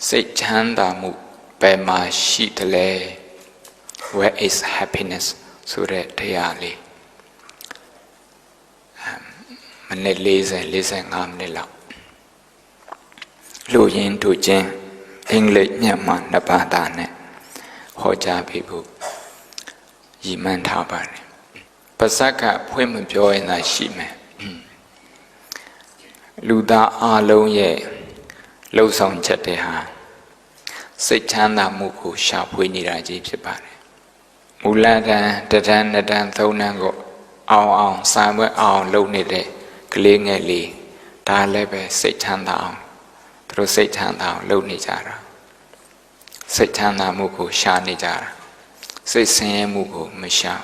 စိတ်ချမ်းသာမှုဘယ်မှာရှိသလဲ where is happiness ဆိုတဲ့တရားလေးမိနစ်40-45မိနစ်လောက်လူရင်းတို့ချင်းအင်္ဂလိပ်မြန်မာနှစ်ဘာသာနဲ့ဟောကြားပေးဖို့ရည်မှန်းထားပါတယ်ပါဇက်ကဖွင့်မပြောရင်သာရှိမယ်လူသားအလုံးရဲ့လှုပ်ဆောင်ချက်တွေဟာစိတ်ချမ်းသာမှုကိုရှာဖွေနေတာကြီးဖြစ်ပါတယ်မူလတန်းတစ်တန်းနှစ်တန်းသုံးတန်းကိုအောင်စာမွဲအောင်လုပ်နေတဲ့ကလေးငယ်လေးဒါလည်းပဲစိတ်ချမ်းသာအောင်သူတို့စိတ်ချမ်းသာအောင်လုပ်နေကြတာစိတ်ချမ်းသာမှုကိုရှာနေကြတာစိတ်ဆင်းရဲမှုကိုမရှာ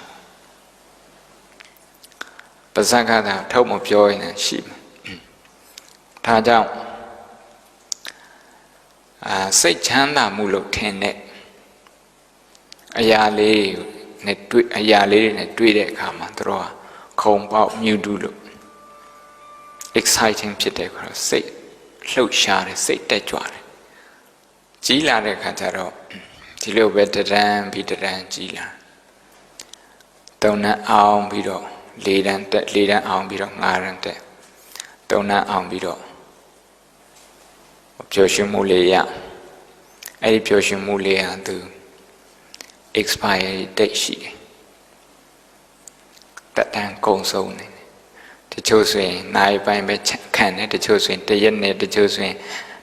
ပါဇက်ကသာထုတ်မပြောရင်ရှိမယ်ဒါကြောင့်စိတ်ချမ်းသာမှုလို့ထင်တဲ့အရာလေးနဲ့တွေ့တဲ့အခါမှာသူတို့ကခုံပေါက်မြူတူလို့ exciting ဖြစ်တဲ့ခါတော့စိတ်လှုပ်ရှားတယ်စိတ်တက်ကြွတယ်ကြီးလာတဲ့ခါကျတော့ဒီလိုပဲတရန်ပြီးတရန်ကြီးလာသုံးတန်းအောင်ပြီးတော့၄တန်းတက်၄တန်းအောင်ပြီးတော့၅တန်းတက်သုံးတန်းအောင်ပြီးတော့ပျော်ရွှင်မှုလေးရအဲ့ဒီပျော်ရွှင်မှုလေးဟာသူ expiry date ရှိတယ်တက်တန်းကုန်ဆုံးနေတယ်တချို့ဆိုရင်နိုင်ပိုင်းပဲခံတယ်တချို့ဆိုရင်တစ်ရက်နဲ့တချို့ဆိုရင်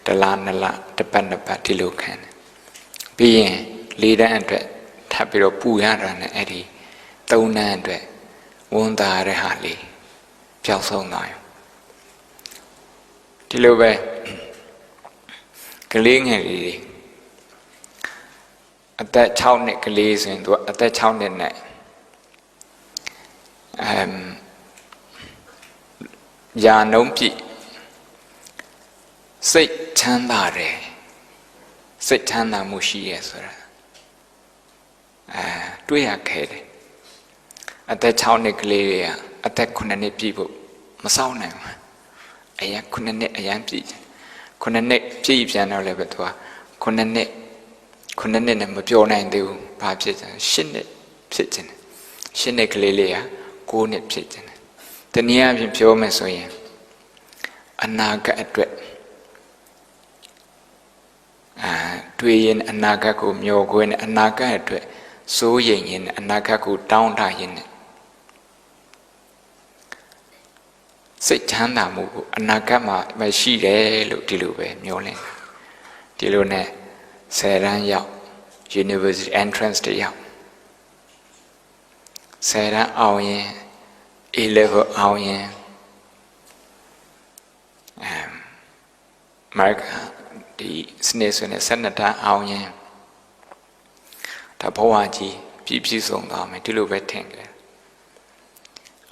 တစ်လနှစ်လတစ်ပတ်နှစ်ပတ်ဒီလိုခံတယ်ပြီးရင်၄တန်းအတွက်ထပ်ပြီးတော့ပူရတာနဲ့အဲ့ဒီ၃တန်းအတွက်ဝန်တာရတဲ့ဟာလေးပျောက်ဆုံးသွားရောဒီလိုပဲကလေးငယ်လေးတွေအသက်6နှစ်ကလေးဆိုရင်သူအသက်6နှစ်နဲ့ယာနှုံးပြည့်စိတ်ချမ်းသာတယ်စိတ်ချမ်းသာမှုရှိရဆိုတာတွေ့ရခဲ့တယ်အသက်6နှစ်ကလေးတွေကအသက်9နှစ်ပြည့်ဖို့မစောင့်နိုင်ဘူးအရင်9နှစ်အရင်ပြည့်9နှစ်ပြည့်ပြန်တော့လည်းပဲသူက9နှစ်နဲ့မပြောနိုင်သေးဘူးဘာဖြစ်ချင်10နှစ်ဖြစ်ချင်တယ်10နှစ်ကလေးလေးက9နှစ်ဖြစ်ချင်တယ်တနည်းအားဖြင့်ပြောမယ်ဆိုရင်အနာဂတ်အတွက်တွေ့ရင်အနာဂတ်ကိုမျှော်ခွေးနဲ့အနာဂတ်အတွက်စိုးရိမ်ရင်အနာဂတ်ကိုတောင်းတရင်စိတ်ချမ်းသာမှုကိုအနာဂတ်မှာမရှိတယ်လို့ဒီလိုပဲမျှော်လင့်ဒီလိုနဲ့10တန်းရောက် University Entrance တွေရောက်10တန်းအောင်ရင် A level အောင်ရင်America ဒီစနေဆိုနေ12တန်းအောင်ရင်ဒါဘဝကြီးပြည့်စုံသွားမယ်ဒီလိုပဲထင်တယ်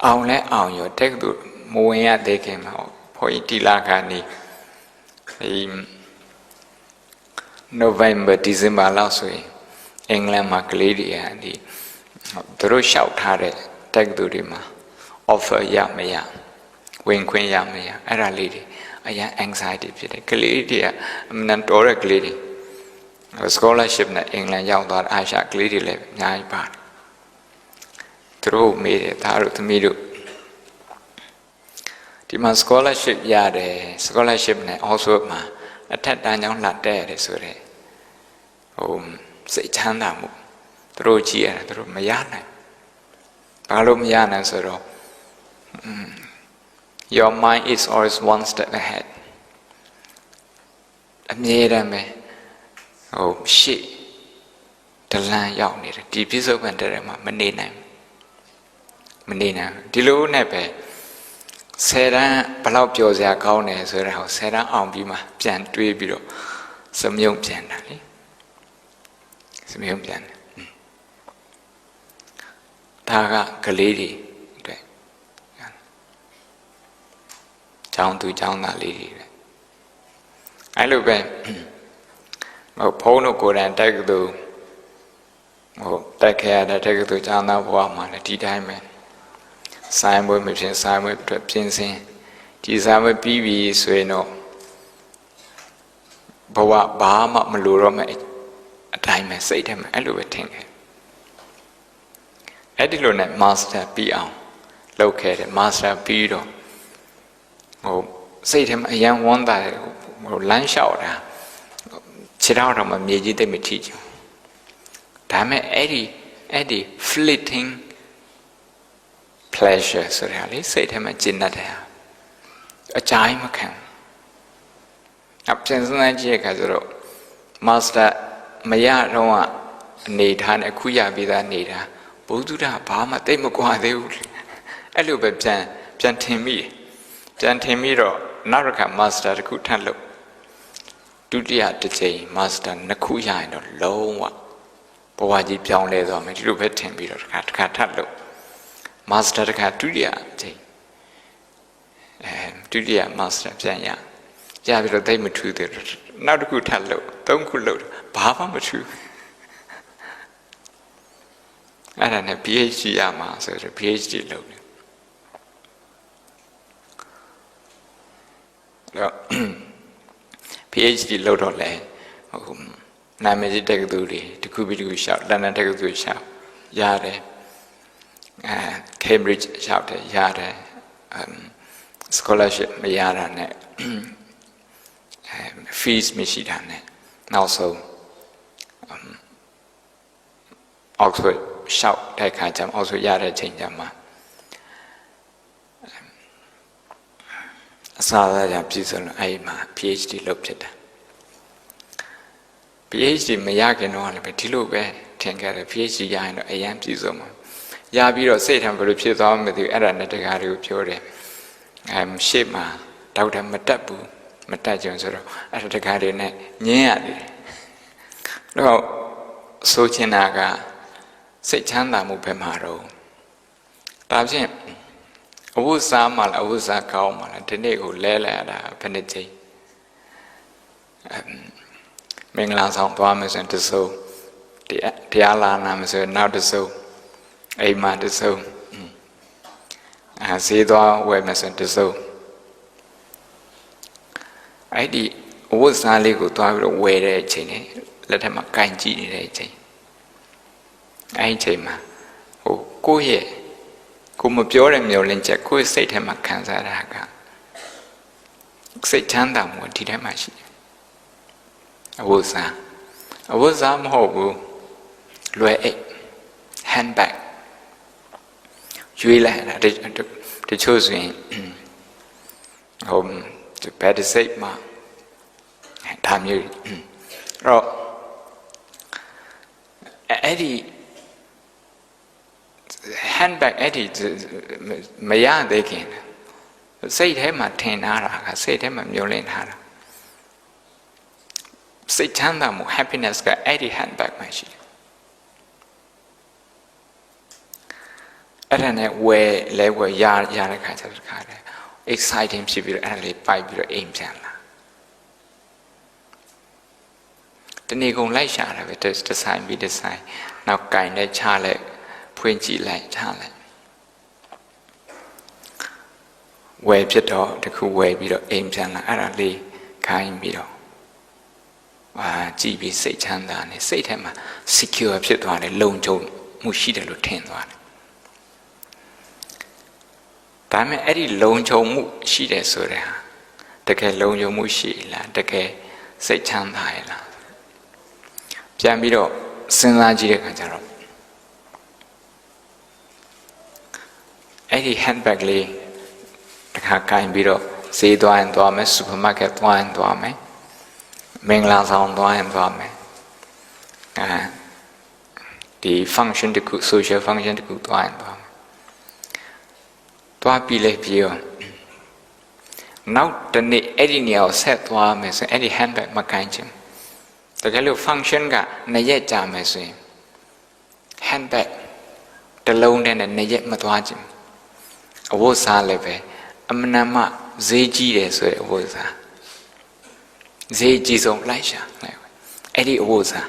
အောင်လဲအောင်ရောတက္ကသိုလ်မဝင်ရသေးခင်မှာဘုန်းကြီးတီလာခါနေဒီ November December လောက်ဆိုရင်အင်္ဂလန်မှာကလေးတွေကဒီသူတို့လျှောက်ထားတဲ့တက္ကသိုလ်တွေမှာ offer ရမရဝင်ခွင့်ရမရအဲ့ဒါလေးတွေအရင် anxiety ဖြစ်တယ်ကလေးတွေကအမှန်တော်တဲ့ကလေးတွေ scholarship နဲ့အင်္ဂလန်ရောက်သွားတဲ့အာရှကလေးတွေလည်းအများကြီးပါတယ်သူတို့မေးတယ်သားတို့သမီးတို့ဒီမှာ scholarship ရတယ် scholarship နဲ့ also မှာအထက်တန်းကျောင်းလာတက်ရတယ်ဆိုတော့စိတ်ချမ်းသာမှုသူတို့ကြည့်ရတယ်သူတို့မရနိုင်ဘာလို့မရနိုင်ဆိုတော့your mind is always one step ahead အမြဲတမ်းပဲရှေ့တလန်းရောက်နေတယ်ဒီပြစ္ဆုတ်ပံတဲ့မှာမနေနိုင်ဒီလိုနဲ့ပဲ10တန်းဘလောက်ပျော်စရာကောင်းတယ်ဆိုတော့10တန်းအောင်ပြီးမှပြန်တွေးပြီးတော့စမြုံပြန်တာလေစမြုံပြန်တယ်ဒါကကလေးတွေအတွက်ကျောင်းသူကျောင်းသားလေးတွေအဲ့လိုပဲဘုန်းတို့ကိုယ်တိုင်တက္ကသိုလ်တက်ခဲ့ရတဲ့တက္ကသိုလ်ကျောင်းသားဘဝမှာလည်းဒီတိုင်းပဲဆိုင်ပွဲမဖြစ်ဆိုင်ပွဲအတွက်ပြင်ဆင်ဒီဆိုင်ပွဲပြီးပြီဆိုရင်တော့ Bawa Bahama Malurome a time I say them elevating. Edilone master be on located master Pido. Oh, say him a young one that lunch out. Sit out on my meji de me teach you. Damn it, Eddie, fleeting pleasure, so really said him a jinnata. A chime can. Up since Nigeria, Master Maya Roa need han a kuya vida nida. Buddha, Bama, they mukwa they would. A little bit Jantimi, Naraka Master Kutalo. Dudia to say, Master Nakuya and a low one. Bawaji Pion lays on me, you bet 10 meters at Catalo. Master Catudia, Dudia Master Janya. Javito, they me to the not a good hello, don't good load, Baba Matu. I don't have PhD Yama, so it's a PhD load. PhD load on land. Namaji take a duty to Kubidu shout, Lana take a duty shout, Yade, Cambridge shout, Yade, scholarship, Yada, fees, Michidane, and also Oxford shout, take Hajam, also Yada change Yama. Sala Pison, Aima, PhD looked at. PhD Mayakan on a Petilupe, Tanker, PhD Yan, a Yam Pizoma. Yabiro said him for the Pizom with the other Natagaru Pure. Shema, Doctor Matabu, Matajan, at the garden, Nyadi. No, Sochinaga, Sechanda Mupemaro. Tabjim. Awusa mal awusa kauma la tene ko lele la penete Mingla song twa me sen tso tia la na me sen naw tso ai ma tso se twa we me sen tso ai di awusa le ko twa bi we de achain ne let tha ma kain ji ni de achain ai achain ma ho ko ye Come pure and Yolinja, could say him a Kanzaraga. Say Chandam, what did I machine? I was hobo, Lue handbag. You had the choosing home to better save ma. Time you. Eddie. Handbag Eddie Maya they can say him a 10 ara, say him a million ara. Say Chandam happiness got Eddie handbag machine. I don't know where level Yaraka exciting people and 5 year aim channel. The Nigon Light Shara with us design be design now kind of Charlie. Quincy like talent. Where Pietro, the cool way below aims and Arali, kind below. GB say Chandan, say him, secure Pietro and a lone Joe Mushida Lieutenant one. Time Eddie lone Joe Mushida Sura, the K lone Joe Mushila, the K say Chandila. Piambido, Sinaji Kanjaro. Eddie handbag lay the kind biro, say doan dome, supermarket doan dome, Mingla sound doan dome. The function to cook, social function to cook doan dome. Doa pile pio. Now the Eddie Neil set doan, Eddie handbag makanchim. The little function got Nayet jam handbag, the lone and Nayet matwajim. Awosa leve, Amanama, Zeji, so it was a Zeji of Lisha, Eddie Awosa,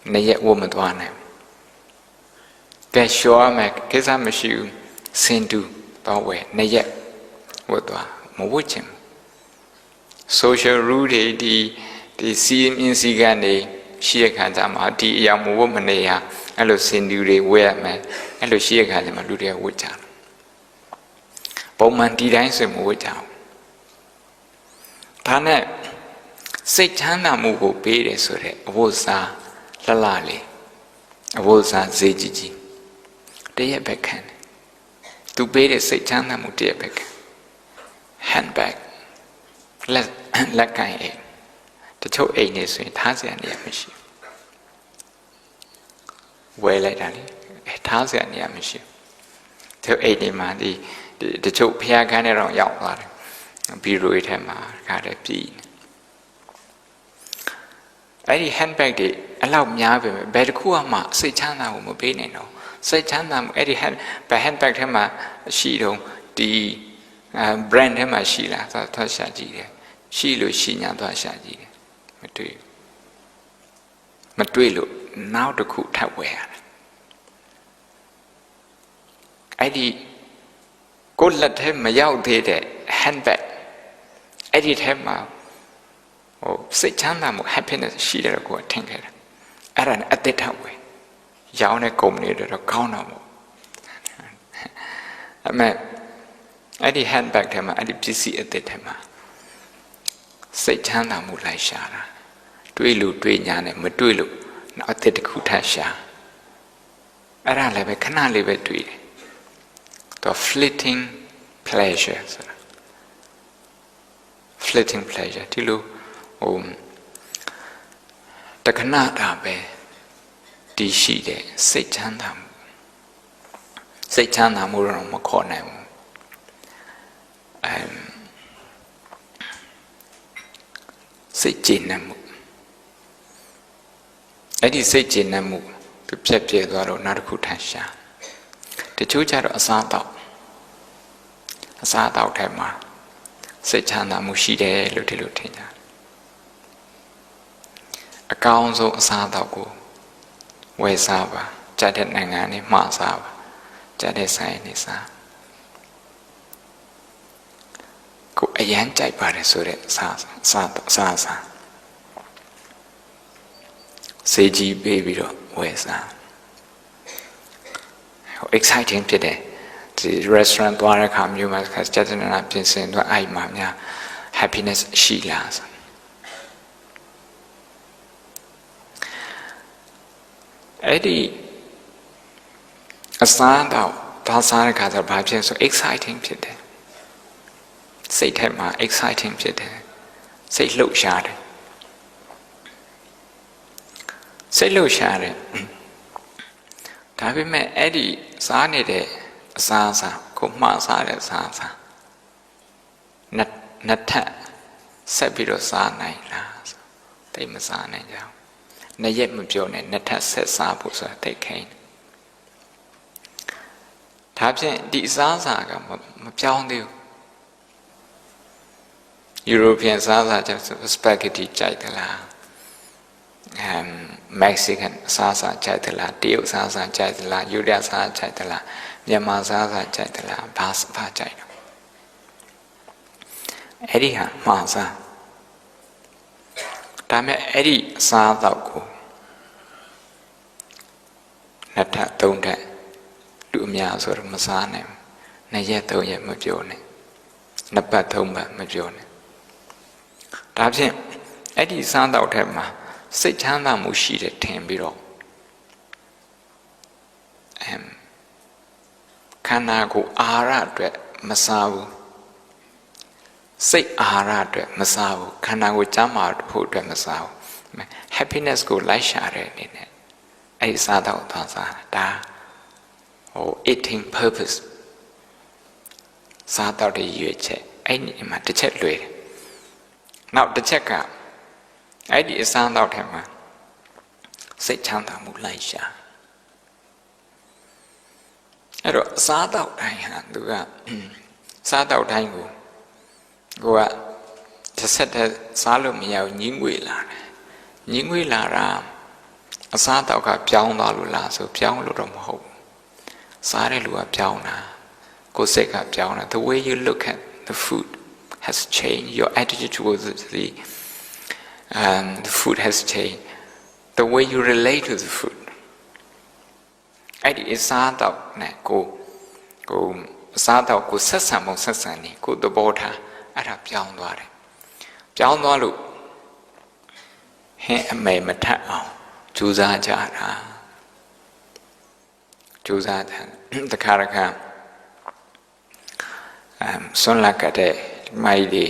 Nayet woman one. Get sure, make Kisamashu, Sindu, Bawe, Nayet, what do I watch him? social rule ဒီစီးမြင့်စည်းကမ်းတွေရှိရခါကြမှာဒီအရာမဝတ်မနေရအဲ့လိုစင်တူတွေဝဲရမယ်အဲ့လိုရှိရခါကြမှာလူတွေကဝတ်ကြတယ်ပုံမှန်ဒီတိုင်းဆိုမဝတ်ကြဘူးဒါနဲ့စိတ်ချမ်းသာမှုကိုပေးတယ်ဆိုတဲ့အဝတ်စားလှလှလေးအဝတ်စားဈေးကြီးတရက်ပဲခံတယ်သူပေးတဲ့စိတ်ချမ်းသာမှုတရက်ပဲခံ handbag လက်ကိုင်အိတ်တချို့အိတ်နေဆိုရင်ထားစရာနေရာမရှိဝယ်လိုက်တာလေထားစရာနေရာမရှိတချို့အိတ်တွေမှာဒီတချို့ဖျားခန်းထဲတော့ရောက်သွားတယ်ဘီရိုထဲမှာခါတယ်ပြည်အဲ့ဒီ handbag တွေအလောက်များပဲဘယ်တစ်ခုမှစိတ်ချမ်းသာမှုမပေးနိုင်တော့စိတ်ချမ်းသာမှုအဲ့ဒီ handbag ထဲမှာရှိတော့ဒီ brand ထဲမှာရှိလားသွားရှာကြည့်တယ်ရှိလို့ရှိညာသွားရှာကြည့်တယ်မတွေ့လို့နောက်တစ်ခုထပ်ဝယ်ရတယ်အဲ့ဒီကိုယ်လက်ထဲမရောက်သေးတဲ့ handbag အဲ့ဒီထဲမှာစိတ်ချမ်းသာမှု happiness ရှိတယ်ကိုထင်ခဲ့တယ်အဲ့ဒါနဲ့အသက်ထပ်ဝယ်ရောင်းတဲ့ကုမ္ပဏီတွေတော့ကောင်းတော့မို့အမေအဲ့ဒီ handbag ထဲမှာအဲ့ဒီပစ္စည်းအသက်ထဲမှာစိတ်ချမ်းသာမှုလိုက်ရှာတာတွေးလို့တွေးညာနဲ့မတွေးလို့နောက်အသက်တစ်ခုထပ်ရှာအဲ့ဒါလည်းပဲခဏလေးပဲတွေးတယ်တော့ fleeting pleasure ဆိုတာ fleeting pleasure ဒီလိုတခဏတာပဲဒီရှိတဲ့စိတ်ချမ်းသာမှုစိတ်ချမ်းသာမှုတော့မခေါ်နိုင်ဘူးစိတ်ကျေနပ်မှုအဲ့ဒီစိတ်ကျေနပ်မှုသူပြက်ပြဲသွားတော့နောက်တစ်ခုထပ်ရှာတချို့ကျတော့အစားတောက်ထဲမှာစိတ်ချမ်းသာမှုရှိတယ်လို့ဒီလိုထင်ကြတယ်အကောင်းဆုံးအစားတောက်ကိုဝယ်စားပါကြတဲ့နိုင်ငံနဲ့မှားစားပါကြတဲ့ဆိုင်နဲ့စားကိုအရန်ကြိုက်ပါတယ်ဆိုတဲ့စားစေကြီးပေးပြီးတော့ဝယ်စား exciting ဖြစ်တယ်ဒီ restaurant သွားတဲ့အခါမျိုးမှာကြတဲ့နာပြင်ဆင်တော့အဲ့မှာများ happiness ရှိလားအဲ့ဒီအစားတော့ဒါစားတဲ့အခါကျဘာဖြစ်ဆို exciting ဖြစ်တယ်စိတ်ထဲမှာ exciting ဖြစ်တယ်စိတ်လှုပ်ရှားတယ်စိတ်လှုပ်ရှားတယ်ဒါပေမဲ့အဲ့ဒီစားနေတဲ့အစားအစာကိုမှားစားတဲ့အစားအစာနှစ်ထပ်ဆက်ပြီးတော့စားနိုင်လားတိတ်မစားနိုင်ကြဘူးနှစ်ရက်မပြောနဲ့နှစ်ထပ်ဆက်စားဖို့ဆိုတာတိတ်ခိုင်းဒါဖြင့်ဒီအစားအစာကမပြောင်းသေးဘူး European စားစာကျတော့ spaghetti ကြိုက်သလား Mexican စားစာကြိုက်သလားတရုတ်စားစာကြိုက်သလားယူရစားကြိုက်သလားမြန်မာစားစာကြိုက်သလားဘာကြိုက်တော့အဲ့ဒီဟာမှားစားဒါမဲ့အဲ့ဒီအစားတော့ကိုနှစ်ထပ်သုံးထပ်လူအများဆိုတော့မစားနိုင်ဘူးနှစ်ရက်သုံးရက်မပြောနဲ့နှစ်ပတ်သုံးပတ်မပြောနဲ့ဒါဖြင့်အဲ့ဒီစားတော့ထက်မှာစိတ်ချမ်းသာမှုရှိတယ်ထင်ပြီးတော့ခန္ဓာကိုယ်အာဟာရအတွက်မစားဘူးစိတ်အာဟာရအတွက်မစားဘူးခန္ဓာကိုယ်ကျန်းမာဖို့အတွက်မစားဘူး happiness ကိုလိုက်ရှာတဲ့အနေနဲ့အဲ့ဒီစားတော့သွားစားဒါeating purpose စားတော့တဲ့ရွေးချက်အဲ့ဒီမှာတစ်ချက်လွယ်တယ်နောက်တစ်ချက်ကအဲ့ဒီအစားတော့ထဲမှာစိတ်ချမ်းသာမှုလိုက်ရှာအဲ့တော့အစားတော့တိုင်းဟာသူကစားတော့တိုင်းကိုကတစ်ဆက်တည်းစားလို့မရဘူးညင်းငွေလာတယ်ညင်းငွေလာတာအစားတော့ကပြောင်းသွားလို့လားဆိုပြောင်းလို့တော့မဟုတ်ဘူးစားတဲ့လူကပြောင်းတာကိုယ်စိတ်ကပြောင်းတာ the way you look at the food has changed. Your attitude towards the food has changed. The way you relate to the food. အဲ့ဒီအစားအသောက်နဲ့ကိုအစားအသောက်ကိုဆက်ဆံပုံဆက်ဆံနေကိုသဘောထားအဲ့ဒါပြောင်းသွားတယ်ပြောင်းသွားလို့ဟင်းအမေမထက်အောင်ကြိုးစားကြတာကြိုးစားတယ်တခါတခါဆွမ်းလက်ကတဲ့မိုက်တွေ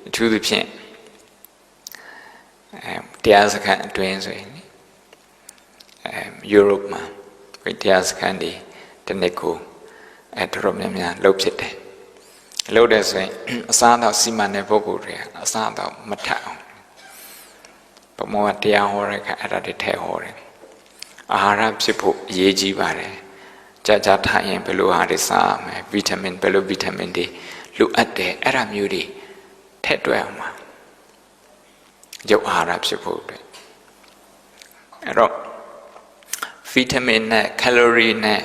အထူးသဖြင့်တရားစခန်းအတွင်းဆိုရင်ယူရိုပမှာတရားစခန်းတွေတစ်နှစ်ကိုတော်တော်များများလှုပ်ဖြစ်တယ်လှုပ်တယ်ဆိုရင်အစားအသောက်စီမံတဲ့ပုဂ္ဂိုလ်တွေအစားအသောက်မထက်အောင်ဘုံကတရားဟောတဲ့အခါအဲ့ဒါတွေထည့်ဟောတယ်အာဟာရဖြစ်ဖို့အရေးကြီးပါတယ်ကြာထိုင်ရင်ဘယ်လိုဟာတွေစားရမလဲဗီတာမင်ဘယ်လိုဗီတာမင်တွေလိုအပ်တယ်အဲ့ဒါမျိုးတွေထည့်တွက်အောင်ပါရုပ်အာဟာရဖြစ်ဖို့အတွက်အဲ့တော့ဗီတာမင်နဲ့ကယ်လိုရီနဲ့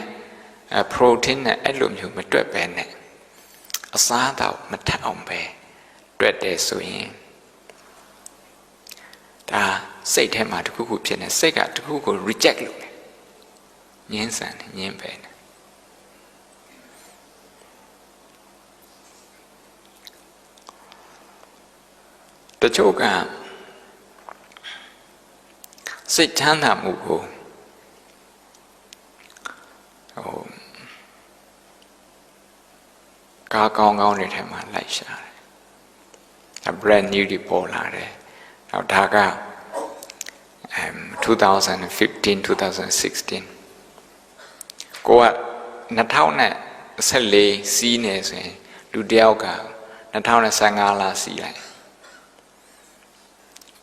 ပရိုတင်းနဲ့အဲ့လိုမျိုးမတွက်ပဲနဲ့အစားအသောက်မထက်အောင်ပဲတွက်တယ်ဆိုရင်ဒါစိတ်ထဲမှာတခုခုဖြစ်နေစိတ်ကတခုခု reject လုပ်တယ်ငြင်းဆန်တယ်ငြင်းပယ်တယ်တချို့ကစိတ်ချမ်းသာမှုကိုကားကောင်းကောင်းတွေထဲမှာလိုက်ရှာတယ် brand new တွေပေါ်လာတယ်နောက်ဒါက2015 2016ကိုက2014စီးနေဆိုရင်လူတယောက်က2015လာစီးလိုက်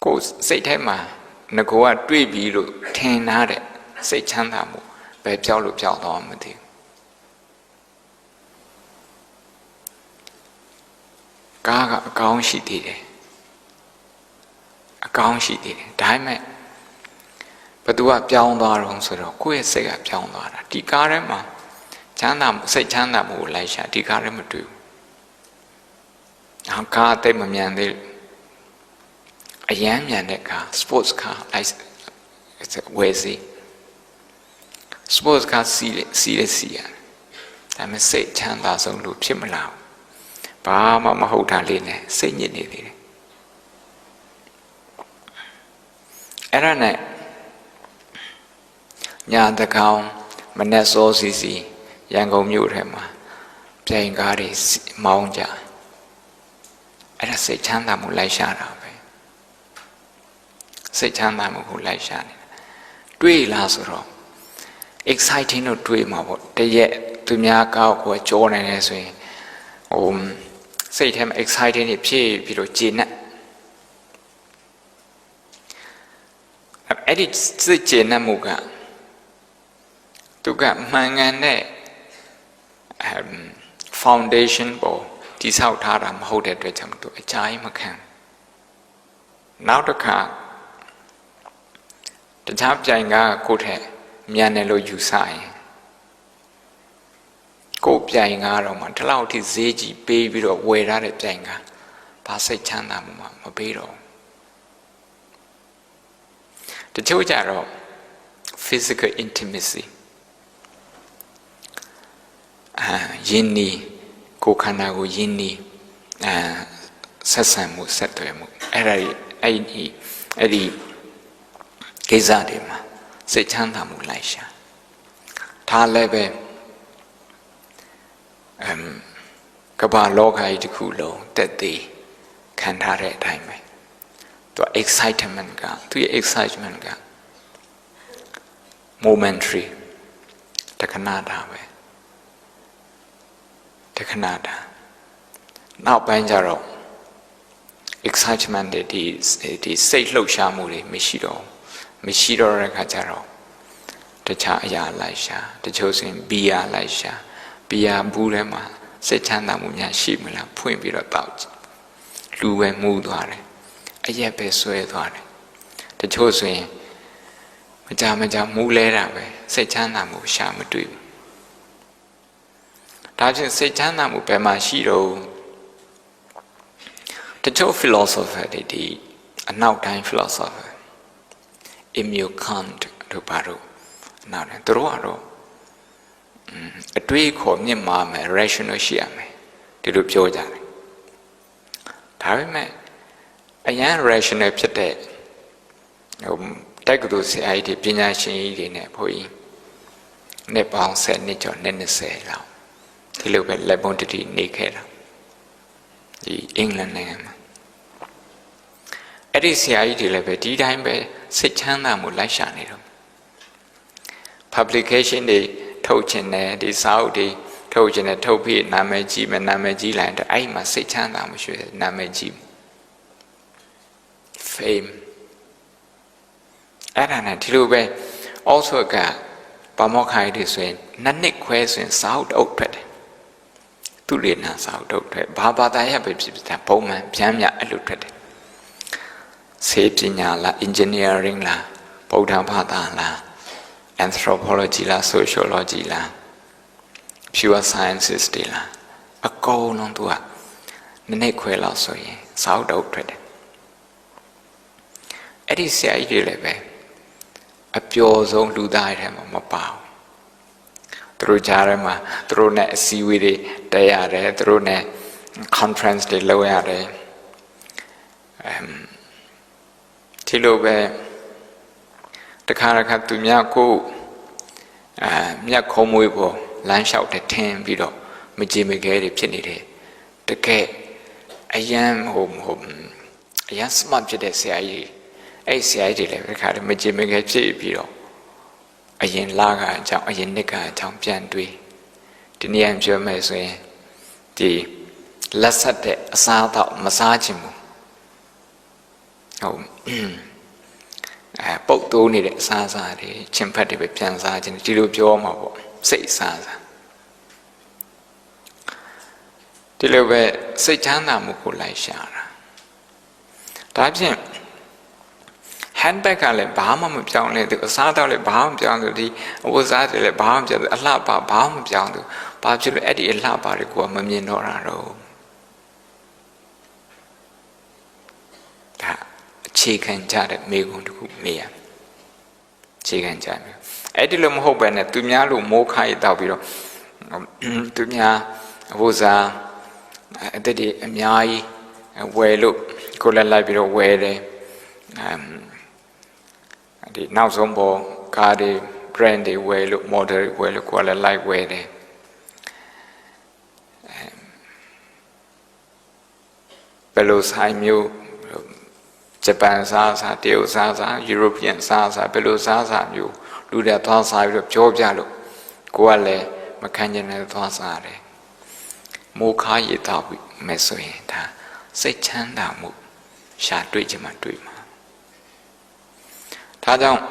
ကိုစိတ်ထဲမှာငကိုကတွေးပြီးလို့ထင်ထားတဲ့စိတ်ချမ်းသာမှုပဲပြောက်လို့ပြောက်တော့မသိဘူးကားကအကောင်းရှိသေးတယ်အကောင်းရှိသေးတယ်ဒါပေမဲ့ဘသူကပြောင်းသွားတော့ဆိုတော့ကိုယ့်ရဲ့စိတ်ကပြောင်းသွားတာဒီကားထဲမှာချမ်းသာမှုစိတ်ချမ်းသာမှုကိုလိုက်ရှာဒီကားထဲမတွေ့ဘူးကားအသိမမြန်သေးအရန်မြန်တဲ့ကား sports car လိုက်ဝယ်စီ sports car စီးရတယ်ဒါပေမဲ့စိတ်ချမ်းသာဆုံးလို့ဖြစ်မလားဘာမှမဟုတ်တာလေးနဲ့စိတ်ညစ်နေသေးတယ်အဲ့ဒါနဲ့ညာတကောင်မနဲ့စောစီရန်ကုန်မြို့ထဲမှာပြိုင်ကားတွေမောင်းကြအဲ့ဒါစိတ်ချမ်းသာမှုလိုက်ရှာတာပဲစိတ်ချမ်းသာမှုကိုလိုက်ရှာနေတာတွေးလားဆိုတော့ exciting လို့တွေးမှာပေါ့တရက်သူများကောက်ကိုကြောနေတယ်ဆိုရင်စိတ်ထဲမှာ exciting တွေဖြစ်ပြီးတော့ကျေနပ်အဲ့ဒီစိတ်ကျေနပ်မှုကသူကမှန်ကန်တဲ့ foundation ပေါ်တည်ဆောက်ထားတာမဟုတ်တဲ့အတွက်ကြောင့်သူအကြိုက်မခံနောက်တစ်ခါတခြားပြိုင်ကကိုယ့်ထက်မြန်တယ်လို့ယူဆရင်ကိုယ်ပြိုင်ကတော့မှဒီလောက်ထိဈေးကြီးပေးပြီးတော့ဝယ်ထားတဲ့ပြိုင်ကဘာစိတ်ချမ်းသာမှုမှမပေးတော့တချို့ကြတော့ physical intimacy ယဉ်နီးကိုယ်ခန္ဓာကိုယဉ်နီးဆက်ဆံမှုဆက်သွယ်မှုအဲ့ဒီကိစ္စတွေမှာစိတ်ချမ်းသာမှုလိုက်ရှာဒါလည်းပဲကမ္ဘာလောကကြီးတစ်ခုလုံးတက်သေးခံထားတဲ့အတိုင်းပဲသူ excitement ကသူရဲ့ excitement က momentary တခဏတာပဲတခဏတာနောက်ပိုင်းကျတော့ excitement တွေဒီစိတ်လှုပ်ရှားမှုတွေမရှိတော့တဲ့အခါကျတော့တခြားအရာလိုက်ရှာတချို့ဆိုရင်ဘီယာလိုက်ရှာဘီယာဘူးထဲမှာစိတ်ချမ်းသာမှုများရှိမလားဖွင့်ပြီးတော့တောက်လူပဲမူးသွားတယ်အရက်ပဲဆွဲသွားတယ်တချို့ဆိုရင်မကြမူးလဲတာပဲစိတ်ချမ်းသာမှုရှာမတွေ့ဘူးဒါချင်းစိတ်ချမ်းသာမှုဘယ်မှာရှိတော့ တချို့ philosopher တွေဒီအနောက်တိုင်း philosopher Immanuel Kant တို့ဘာလို့နောက်တယ်သူတို့ကတော့အတွေးခေါ်မြင့်မားမယ် rational ရှိရမယ်ဒီလိုပြောကြတယ်ဒါပေမဲ့အရန် rational ဖြစ်တဲ့တက္ကသိုလ်ဆရာကြီးတွေပညာရှင်ကြီးတွေနဲ့ဘုန်းကြီးနှစ်ပေါင်း10နှစ်ကျော်နှစ်20လောက်ဒီလိုပဲလက်ပွန်းတတိနေခဲ့တာဒီအင်္ဂလန်နိုင်ငံမှာအဲ့ဒီဆရာကြီးတွေလည်းပဲဒီတိုင်းပဲစိတ်ချမ်းသာမှုလိုက်ရှာနေတော့ publication တွေထုတ်ခြင်းနဲ့ဒီစာအုပ်တွေထုတ်ခြင်းနဲ့ထုတ်ပြီးနာမည်ကြီးမယ်နာမည်ကြီးလိုက်တော့အဲ့မှာစိတ်ချမ်းသာမှုရှိတယ်နာမည်ကြီး fame အဲ့ဒါနဲ့ဒီလိုပဲ also ကပါမောက္ခတွေဆိုရင်နှစ်ခွဲဆိုရင်စာအုပ်အုပ်ထွက်တယ်သူတွေနာစာအုပ်ထုတ်ထွက်ဘာသာရပ်ပဲဖြစ်ဖြစ်ပုံမှန်ဗျမ်းမြအဲ့လိုထွက်တယ်ဆေးပညာလား engineering လားဗုဒ္ဓဘာသာလား anthropology လား sociology လား pure sciences တွေလားအကုန်လုံးသူကနှစ်ခွဲလောက်ဆိုရင်စာအုပ်အုပ်ထွက်တယ်အဲ့ဒီဆရာကြီးတွေလည်းပဲအပျော်ဆုံးလူသားတွေမှာမပါဘူးသူတို့ကြားထဲမှာသူတို့နဲ့အစည်းအဝေးတွေတက်ရတယ်သူတို့နဲ့ conference တွေလုပ်ရတယ်ဒီလိုပဲတခါသူများကိုမြတ်ခုံးမွေးပေါ်လမ်းလျှောက်တဲ့ထင်းပြီးတော့မကြည်မခဲတွေဖြစ်နေတယ်တကယ်အယံအယံ smart ဖြစ်တဲ့ဆရာကြီးအဲ့ဆရာကြီးတွေလည်းတခါမကြည်မခဲဖြစ်ပြီးတော့အရင်လာကအကြောင်းအရင်နှစ်ကအကြောင်းပြန်တွေးဒီနေရာပြောမယ်ဆိုရင်ဒီလက်ဆက်တဲ့အစားတော့မစားချင်ဘူးပုတ်တိုးနေတဲ့အစားစားတွေချင်းဖက်တွေပဲပြန်စားခြင်းဒီလိုပြောမှာပေါ့စိတ်စားစားဒီလိုပဲစိတ်ချမ်းသာမှုကိုလိုက်ရှာတာဒါဖြင့် handbag ကလည်းဘာမှမပြောင်းလဲသူအစားတော့လည်းဘာမှမပြောင်းသူဒီအဝတ်စားတွေလည်းဘာမှမပြောင်းသူအလှပါဘာမှမပြောင်းသူဘာဖြစ်လို့အဲ့ဒီအလှပါတွေကိုမမြင်တော့တာတော့ဒါအခြေခံကြတဲ့မိဂုံတစ်ခုမေးရအခြေခံကြမယ်အဲ့ဒီလိုမဟုတ်ပဲနဲ့သူများလို့မိုးခါရတောက်ပြီးတော့သူများအဝတ်စားအသက်တွေအများကြီးဝယ်လို့ကိုလည်းလိုက်ပြီးတော့ဝယ်တယ်ဒီနောက်ဆုံးပေါ်ကားတွေ brand တွေဝယ်လို့ model တွေဝယ်လို့ကိုလည်းလိုက်ဝယ်တယ်ဘယ်လိုဆိုင်မျိုးဂျပန်စားတရုတ်စား European စားဘယ်လိုစားမျိုးလူတွေသွားစားပြီးတော့ပြောပြလို့ကိုကလည်းမခံကျင်တဲ့သွားစားတယ်မိုးခါရတော့ပြီမယ်ဆိုရင်ဒါစိတ်ချမ်းသာမှုရှာတွေ့ချင်မှတွေ့မှာဒါကြောင့်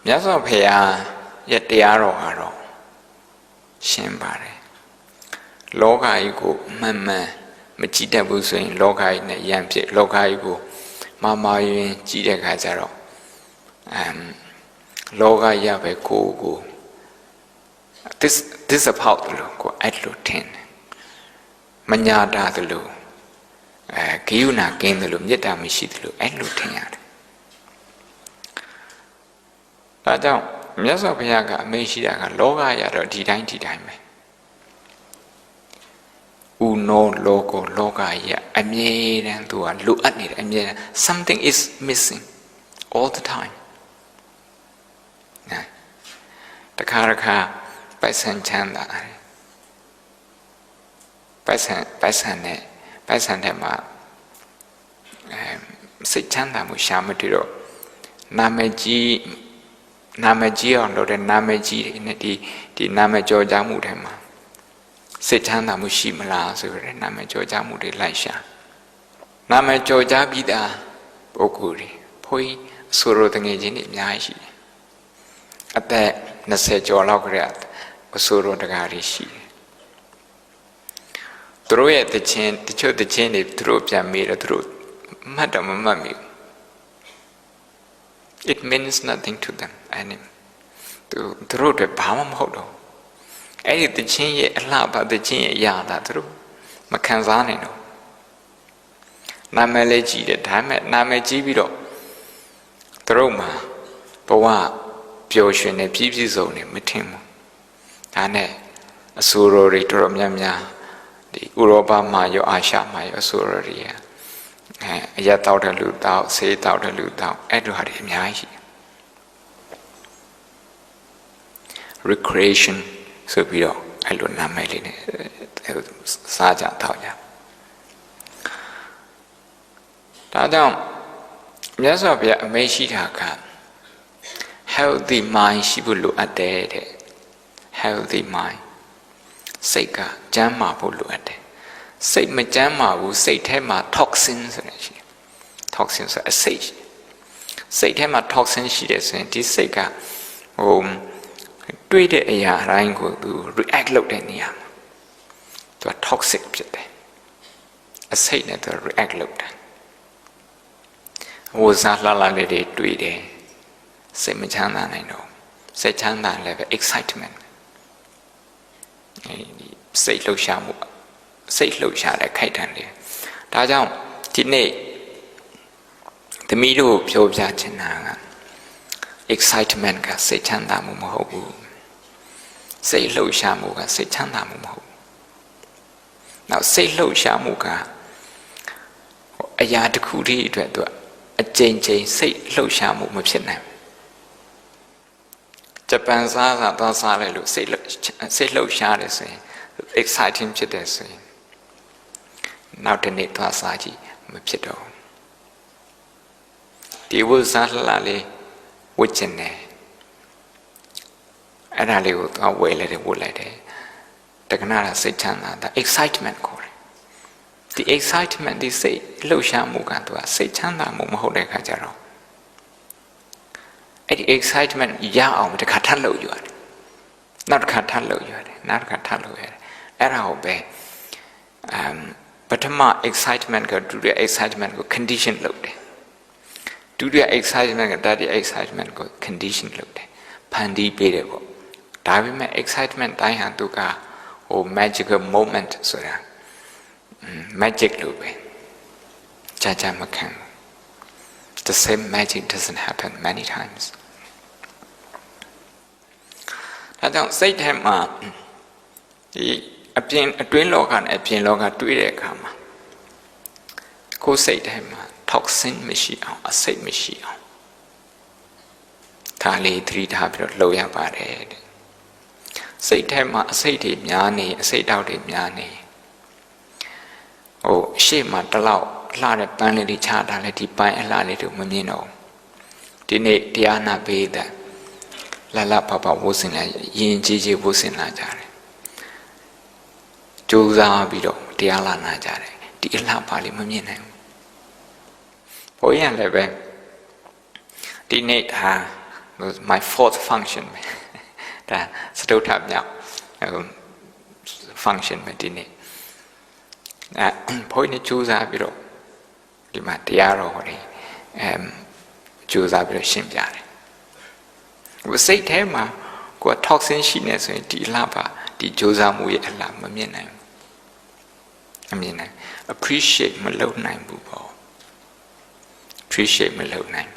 မြတ်စွာဘုရားရဲ့တရားတော်ဟာတော့ရှင်းပါတယ်လောကကြီးကိုမှန်မကြည့်တတ်ဘူးဆိုရင်လောကကြီးနဲ့ရံဖြစ်လောကကြီးကိုမာယွင်ကြည့်တဲ့အခါကျတော့လောကကြီးပဲကို this about လို့ကိုအဲ့လိုထင်တယ်မညာတာသလိုဂိယုဏကင်းသလိုမေတ္တာမရှိသလိုအဲ့လိုထင်ရတယ်ဒါကြောင့်မြတ်စွာဘုရားကအမိန့်ရှိတာကလောကရတော့ဒီတိုင်းပဲဥနောလောကောလောကရအမြဲတမ်းသူကလိုအပ်နေတယ်အမြဲတမ်း something is missing all the time တခါပိုက်ဆံချမ်းသာတယ်ပိုက်ဆံတဲ့မှာစိတ်ချမ်းသာမှုရှာမတွေ့တော့နာမည်ကြီးအောင်လုပ်တဲ့နာမည်ကြီးနဲ့ဒီနာမည်ကြော်ကြားမှုတွေမှာစိတ်ချမ်းသာမှုရှိမလားဆိုရယ်နာမည်ကြော်ကြားမှုတွေလိုက်ရှာနာမည်ကြော်ကြားပြီးသားပုဂ္ဂိုလ်တွေဘုန်းကြီးဆိုလိုတငယ်ချင်းတွေအများကြီးရှိတယ်အသက်20ကျော်လောက်ကတည်းကအဆိုလိုတကားတွေရှိတယ်သူတို့ရဲ့တချို့တခြင်းတွေသူတို့ပြန်မေးတော့သူတို့မှတ်တော့မမှတ်မိဘူး it means nothing to them သူတို့တွေဘာမှမဟုတ်တော့အဲ့ဒီတခြင်းရဲ့အလှပတခြင်းရဲ့အရာသာသူတို့မခံစားနိုင်တော့ နာမည်လေးကြီးတယ်ဒါပေမဲ့နာမည်ကြီးပြီးတော့သူတို့မှာဘဝပျော်ရွှင်နေပြည့်ပြည့်စုံနေမထင်ဘူးဒါနဲ့အဆိုတော်တွေတော်တော်များများဒီဥရောပမှာရောအာရှမှာရောအဆိုတော်တွေအရက်တောက်တဲ့လူတောက်ဆေးတောက်တဲ့လူတောက်အဲ့လိုဟာတွေအများကြီး recreation ဆိုပြီးတော့အဲ့လိုနာမည်လေးနဲ့စားကြတောက်ကြဒါကြောင့်မြတ်စွာဘုရားအမိန့်ရှိတာက healthy mind ရှိဖို့လိုအပ်တယ်တဲ့ healthy mind စိတ်ကကျန်းမာဖို့လိုအပ်တယ်စိတ်မကျန်းမာဘူးစိတ်ထဲမှာ toxin ဆိုတာရှိတယ် toxin ဆိုတာအဆိပ်စိတ်ထဲမှာ toxin ရှိတယ်ဆိုရင်ဒီစိတ်ကတွေးတဲ့အရာအတိုင်းကိုသူ react လုပ်တဲ့နေရာမှာသူက toxic ဖြစ်တယ်အဆိပ်နဲ့သူ react လုပ်တယ်ဝိဇာလှလှလေးတွေတွေ့တယ်စိတ်မချမ်းသာနိုင်တော့စိတ်ချမ်းသာလည်းပဲ excitement စိတ်လှုပ်ရှားမှုစိတ်လှုပ်ရှားတဲ့ခိုက်တံလေးဒါကြောင့်ဒီနေ့သမီးတို့ပြောပြချင်တာက excitement ကစိတ်ချမ်းသာမှုမဟုတ်ဘူးစိတ်လှုပ်ရှားမှုကစိတ်ချမ်းသာမှုမဟုတ်ဘူးနောက်စိတ်လှုပ်ရှားမှုကအရာတစ်ခုတည်းအတွက်သူအကျဉ်းချင်းစိတ်လှုပ်ရှားမှုမဖြစ်နိုင်ဂျပန်စားသွားစားလိုက်လို့စိတ်လှုပ်ရှားတယ်ဆိုရင် exciting ဖြစ်တယ်ဆိုရင်နောက်တစ်နေ့သွားစားကြည့်မဖြစ်တော့ဒီဝိဇ္ဇာလှလေးဝတ်ကျင်တယ်အဲ့ဒါလေးကိုသွားဝယ်လိုက်တယ်ဝတ်လိုက်တယ်တက္ကနာစိတ်ချမ်းသာတာ excitement ခေါ်တယ်ဒီ excitement ဒီစိတ်လှုပ်ရှားမှုကသူကစိတ်ချမ်းသာမှုမဟုတ်တဲ့ခါကျတော့အဲ့ဒီ excitement ရအောင်တစ်ခါထပ်လုပ်ရတယ်နောက်တစ်ခါထပ်လုပ်ရတယ်နောက်တစ်ခါထပ်လုပ်ရတယ်အဲ့ဒါကိုပဲပထမ excitement ကဒုတိယ excitement ကို condition လုပ်တယ်ဒုတိယ excitement ကတတိယ excitement ကို condition လုပ်တယ်ဖန်တီးပေးတယ်ပေါ့ဒါပေမဲ့ excitement တိုင်းဟာသူကmagical moment ဆိုတာ magic လို့ပဲကြာမခံ the same magic doesn't happen many times ဒါကြောင့်စိတ်ထဲမှာဒီအပြင်အတွင်းလောကနဲ့အပြင်လောကတွေ့တဲ့အခါမှာကိုယ်စိတ်ထဲမှာ toxin မရှိအောင်အဆိပ်မရှိအောင်ဒါလေးသတိထားပြီးတော့လှုပ်ရပါတယ်တဲ့စိတ်ထဲမှာအဆိပ်တွေများနေအဆိပ်တောက်တွေများနေရှေ့မှာတလောက်လှတဲ့ပန်းလေးတွေချတာလဲဒီပန်းအလှလေးတို့မမြင်တော့ဒီနေ့တရားနာပေးတဲ့လပပဝုစင်လာရင်ကြီးဝုစင်လာကြတယ်ကြိုးစားပြီးတော့တရားလာနာကြတယ်ဒီအလှပါလေးမမြင်နိုင်ဘူးဘုရားလည်းပဲဒီနေ့ဟာ my fourth function ဒါစတုထမြောက် function ပဲဒီနေ့ဘုရားကြိုးစားပြီးတော့ဒီမှာတရားတော်ဟောတယ်ကြိုးစားပြီးတော့ရှင်းပြတယ်စိတ်ထဲမှာကိုယ် toxin ရှိနေဆိုရင်ဒီအလှပါဒီကြိုးစားမှုရဲ့အလှမမြင်နိုင်ဘူးအမြင်နိုင် appreciate မလုပ်နိုင်ဘူးပေါ့ appreciate မလုပ်နိုင်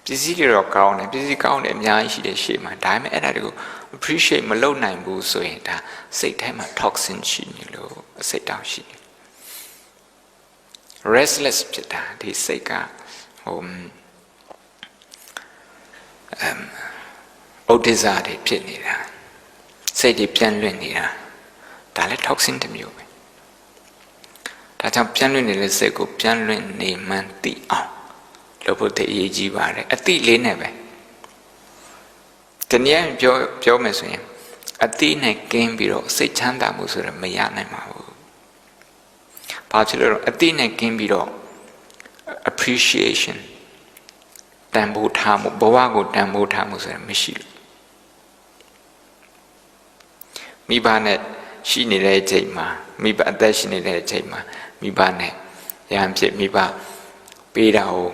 ပစ္စည်းတွေတော့ကောင်းတယ်ပစ္စည်းကောင်းတယ်အများကြီးရှိတယ်ရှေ့မှာဒါပေမဲ့အဲ့ဒါတွေကို appreciate မလုပ်နိုင်ဘူးဆိုရင်ဒါစိတ်ထဲမှာ toxin ရှိနေလို့အစိတ်တောက်ရှိနေ restless ဖြစ်တာဒီစိတ်ကဥဒိစ္စတွေဖြစ်နေတာစိတ်တွေပြန့်လွင့်နေတာဒါလည်း toxin တစ်မျိုးပဲဒါကြောင့်ပြန့်လွင့်နေတဲ့စိတ်ကိုပြန့်လွင့်နေမှန်းသိအောင်လုပ်ဖို့တည်းအရေးကြီးပါတယ်အသိလေးနဲ့ပဲတနည်းပြောမယ်ဆိုရင်အသိနဲ့ကင်းပြီးတော့စိတ်ချမ်းသာမှုဆိုတော့မရနိုင်ပါဘူးဘာဖြစ်လို့အသိနဲ့ကင်းပြီးတော့ appreciation တန်ဖိုးထားမှုဘဝကိုတန်ဖိုးထားမှုဆိုတာမရှိလို့မိဘနဲ့ရှိနေတဲ့အချိန်မှာမိဘအသက်ရှိနေတဲ့အချိန်မှာမိဘနဲ့ရဟန်းဖြစ်မိဘပေးတာကို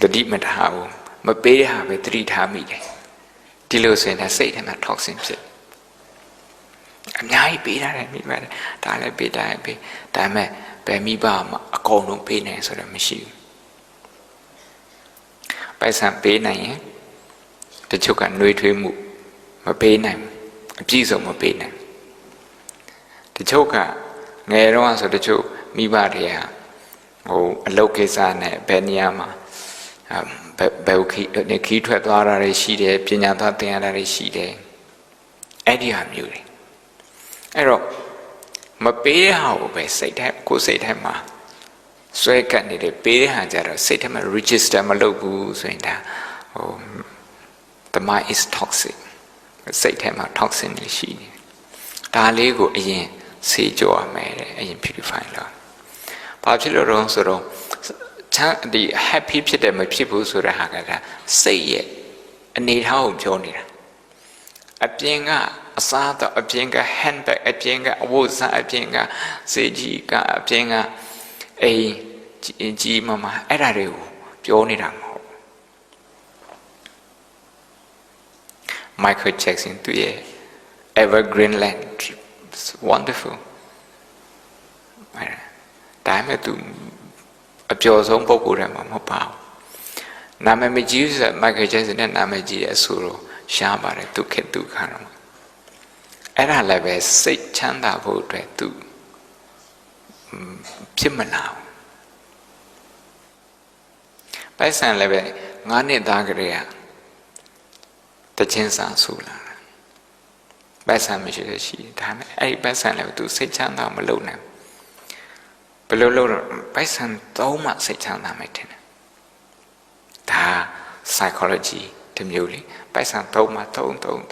တတိမထားဘူးမပေးတဲ့ဟာပဲတတိထားမိတယ်ဒီလိုဆိုရင်စိတ်ထဲမှာ toxin ဖြစ် အများကြီးပေးထားတယ်မိဘတွေဒါလည်းပေးတာပေးဒါပေမဲ့ဘယ်မိဘမှအကုန်လုံးပေးနိုင်ဆိုတော့မရှိဘူးပိုက်ဆံပေးနိုင်ရင်တချို့ကနှွေးထွေးမှုမပေးနိုင်အပြည့်စုံမပေးနိုင်တချို့ကငယ်တော့ဆိုတချို့မိဘတွေကဟိုအလုပ်ကိစ္စနဲ့ဘယ်နေရာမှာဘယ်ခီးထွက်သွားတာတွေရှိတယ်ပညာသားသင်ရတာတွေရှိတယ်အဲ့ဒီဟာမျိုးတွေအဲ့တော့မပေးတဲ့ဟာကိုပဲစိတ်ထဲကိုယ်စိတ်ထဲမှာဆွဲကပ်နေတယ်ပေးတဲ့ဟာကြတော့စိတ်ထဲမှာ register မလုပ်ဘူးဆိုရင်ဒါဟို the mind is toxic စိတ်ထဲမှာ toxin တွေရှိနေဒါလေးကိုအရင်ဆေးကြောရမယ်တဲ့အရင် purify လုပ်ဘာဖြစ်လို့တော့ဆိုတော့ချမ်းဒီ happy ဖြစ်တယ်မဖြစ်ဘူးဆိုတဲ့ဟာကစိတ်ရဲ့အနေထားကိုပြောနေတာအပြင်ကအစားတော့အပြင်က handbag အပြင်ကအဝတ်စားအပြင်ကစေကြီးကအပြင်ကအိမ်ကြီးမမအဲ့ဒါတွေကိုပြောနေတာမဟုတ် Michael Jackson သူရဲ့ Evergreen Land wonderful ဒါပေမဲ့သူအပျော်ဆုံးပုဂ္ဂိုလ်တွေမှာမဟုတ်ပါဘူးနာမည်မကြီးဆို Michael Jackson နဲ့နာမည်ကြီးတဲ့အဆိုတော့ရှားပါတယ်သူခေတ်သူခါတော့အဲ့ဒါလည်းပဲစိတ်ချမ်းသာဖို့အတွက်သူဖြစ်မလာဘူးပိုက်ဆံလည်းပဲ9နှစ်သားကလေးကတချင်းစာဆူလာပိုက်ဆံမရှိတဲ့ရှိဒါနဲ့အဲ့ဒီပိုက်ဆံလည်းသူစိတ်ချမ်းသာမလုပ်နိုင်ဘယ်လိုလုပ်တော့ပိုက်ဆံသုံးမှစိတ်ချမ်းသာမယ်ထင်တယ်ဒါ psychology တမျိုးလေပိုက်ဆံသုံးမှသုံးအဲ့ဒါ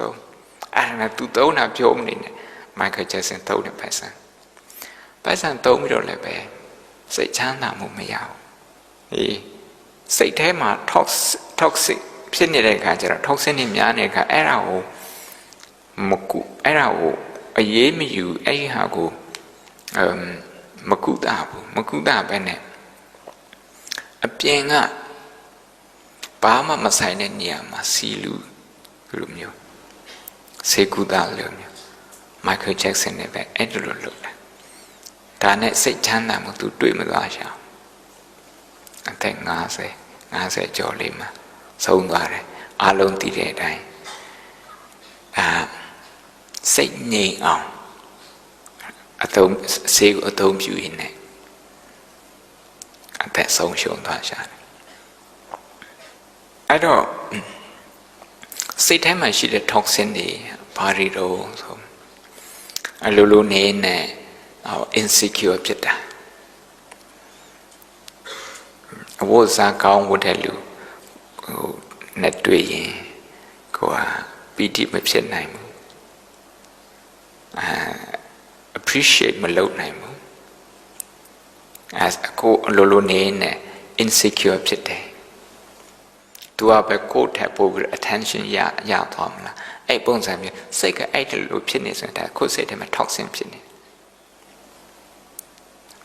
နဲ့သူသုံးတာပြောမနေနဲ့ Michael Jackson သုံးတဲ့ပိုက်ဆံသုံးပြီးတော့လည်းပဲစိတ်ချမ်းသာမှုမရဘူးအေးစိတ်ထဲမှာ toxic ဖြစ်နေတဲ့အခါကျတော့ toxin တွေများနေတဲ့အခါအဲ့ဒါကိုမကူအဲ့ဒါကိုအရေးမယူအဲ့ဒီဟာကိုမကူတာဘူးမကူတာပဲနဲ့အပြင်ကဘာမှမဆိုင်တဲ့နေရာမှာစီလူလိုမျိုးစေကူတာလိုမျိုး Michael Jackson နဲ့ပဲအဲ့လိုလုပ်တာဒါနဲ့စိတ်ချမ်းသာမှုသူတွေ့မသွားရှာအသက်50ကျော်လေးမှာဆုံးသွားတယ်အားလုံးသိတဲ့အတိုင်းစိတ်ငြိမ်အောင်ဆေးကိုအသုံးပြုရင်းနဲ့အသက်ဆုံးရှုံးသွားရှာတယ်အဲ့တော့စိတ်ထဲမှာရှိတဲ့ toxin တွေဘာတွေတော့ဆိုအလိုလိုနေနဲ့ insecure ဖြစ်တာအဝတ်စားကောင်းဝတ်တဲ့လူဟိုနဲ့တွေ့ရင်ကိုကပီတိမဖြစ်နိုင်ဘူးappreciate မလုပ်နိုင်ဘူးကိုအလိုလိုနေနဲ့ insecure ဖြစ်တယ်သူကပဲကိုယ်ထပ်ပို့ပြီး attention ရသွားမလားအဲ့ပုံစံမျိုးစိတ်ကအဲ့လိုဖြစ်နေဆိုရင်ဒါကိုယ်စိတ်ထဲမှာ toxin ဖြစ်နေ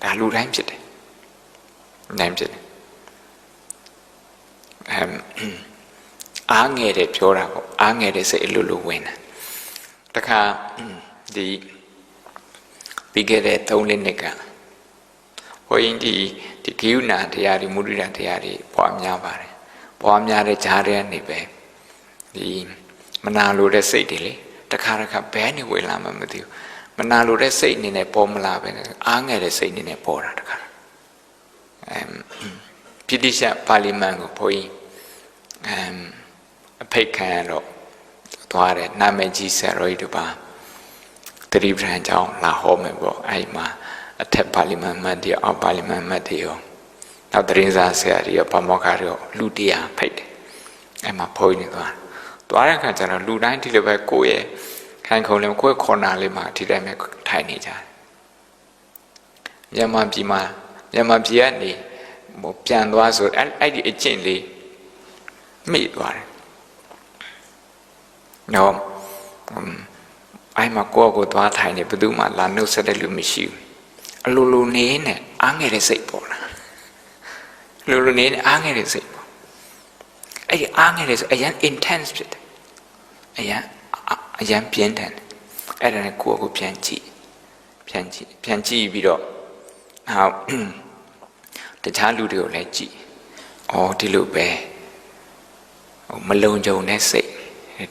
ဒါလူတိုင်းဖြစ်တယ်နိုင်ဖြစ်တယ်အားငယ်တယ်ပြောတာပေါ့အားငယ်တဲ့စိတ်အလိုလိုဝင်တာတခါဒီပြီးခဲ့တဲ့3နှစ်ကဟိုရင်ဒီဂိယုဏတရားတွေမုဒိတာတရားတွေပွားများပါတယ်ပွားများတဲ့ကြားထဲကနေပဲဒီမနာလိုတဲ့စိတ်တွေလေတခါဘဲနေဝင်လာမှမသိဘူးမနာလိုတဲ့စိတ်အနေနဲ့ပေါ်မလာပဲအားငယ်တဲ့စိတ်အနေနဲ့ပေါ်တာတခါပိဋိရှပါဠိမန်ကိုဘုန်းကြီးအဖိတ်ခံရတော့သွားတယ်နာမည်ကြီးဆရာတော်ကြီးတို့ပါသတိပဋ္ဌာန်ကြောင့်လာဟောမယ်ပေါ့အဲ့မှာအထက်ပါဠိမန်မှတ်တယ်အောက်ပါဠိမန်မှတ်တယ်ရောနောက်သတင်းစာဆရာကြီးရောဗမောက္ခတွေရောလူတရားဖိတ်တယ်အဲ့မှာဘုန်းကြီးနေသွားတဲ့အခါကျတော့လူတိုင်းဒီလိုပဲကိုယ့်ရဲ့ခိုင်ခုံလေးကိုယ့်ခေါ်နာလေးမှာဒီတိုင်းပဲထိုင်နေကြတယ်မြန်မာပြည်ကနေပြန်သွားဆိုအဲ့ဒီအကျင့်လေးမိသွားတယ်နော်အဲ့မှာကိုယ့်ကိုသွားထိုင်နေဘယ်သူမှလာနှုတ်ဆက်တဲ့လူမရှိဘူးအလိုလိုနေနဲ့အားငယ်တဲ့စိတ်ပေါ်လာလိုလိုနေနဲ့အားငယ်တဲ့စိတ်ပေါ်အဲ့ဒီအားငယ်တဲ့စိတ်အရင် intense ဖြစ်တယ်အရင်ပြင်းထန်တယ် အဲ့ဒါနဲ့ကိုယ့်ကိုပြန်ကြည့်ပြီးတော့တခြားလူတွေကိုလည်းကြည့်ဒီလိုပဲမလုံခြုံတဲ့စိတ်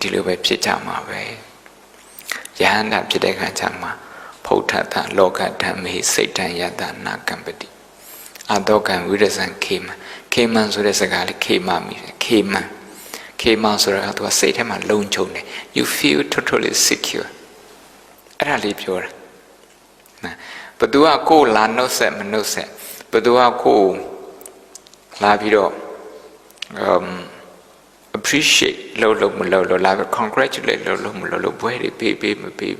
ဒီလိုပဲဖြစ်ကြမှာပဲယဟန္တာဖြစ်တဲ့ခါကျမှဖုဋ္ဌတလောကဓမ္မေစိတ်တံယတနာကံပတိအတောကံဝိရဇံခေမံဆိုတဲ့စကားလေးခေမမိတယ်ခေမံဆိုတာကသူကစိတ်ထဲမှာလုံခြုံတယ် you feel totally secure အဲ့ဒါလေးပြောတာဘသူကကိုယ်လာနှုတ်ဆက်မနှုတ်ဆက်ဘသူကကိုယ်လာပြီးတော့appreciate လို့မလို့လာ congratulate လို့မလို့ဘွဲတွေပေးမပေး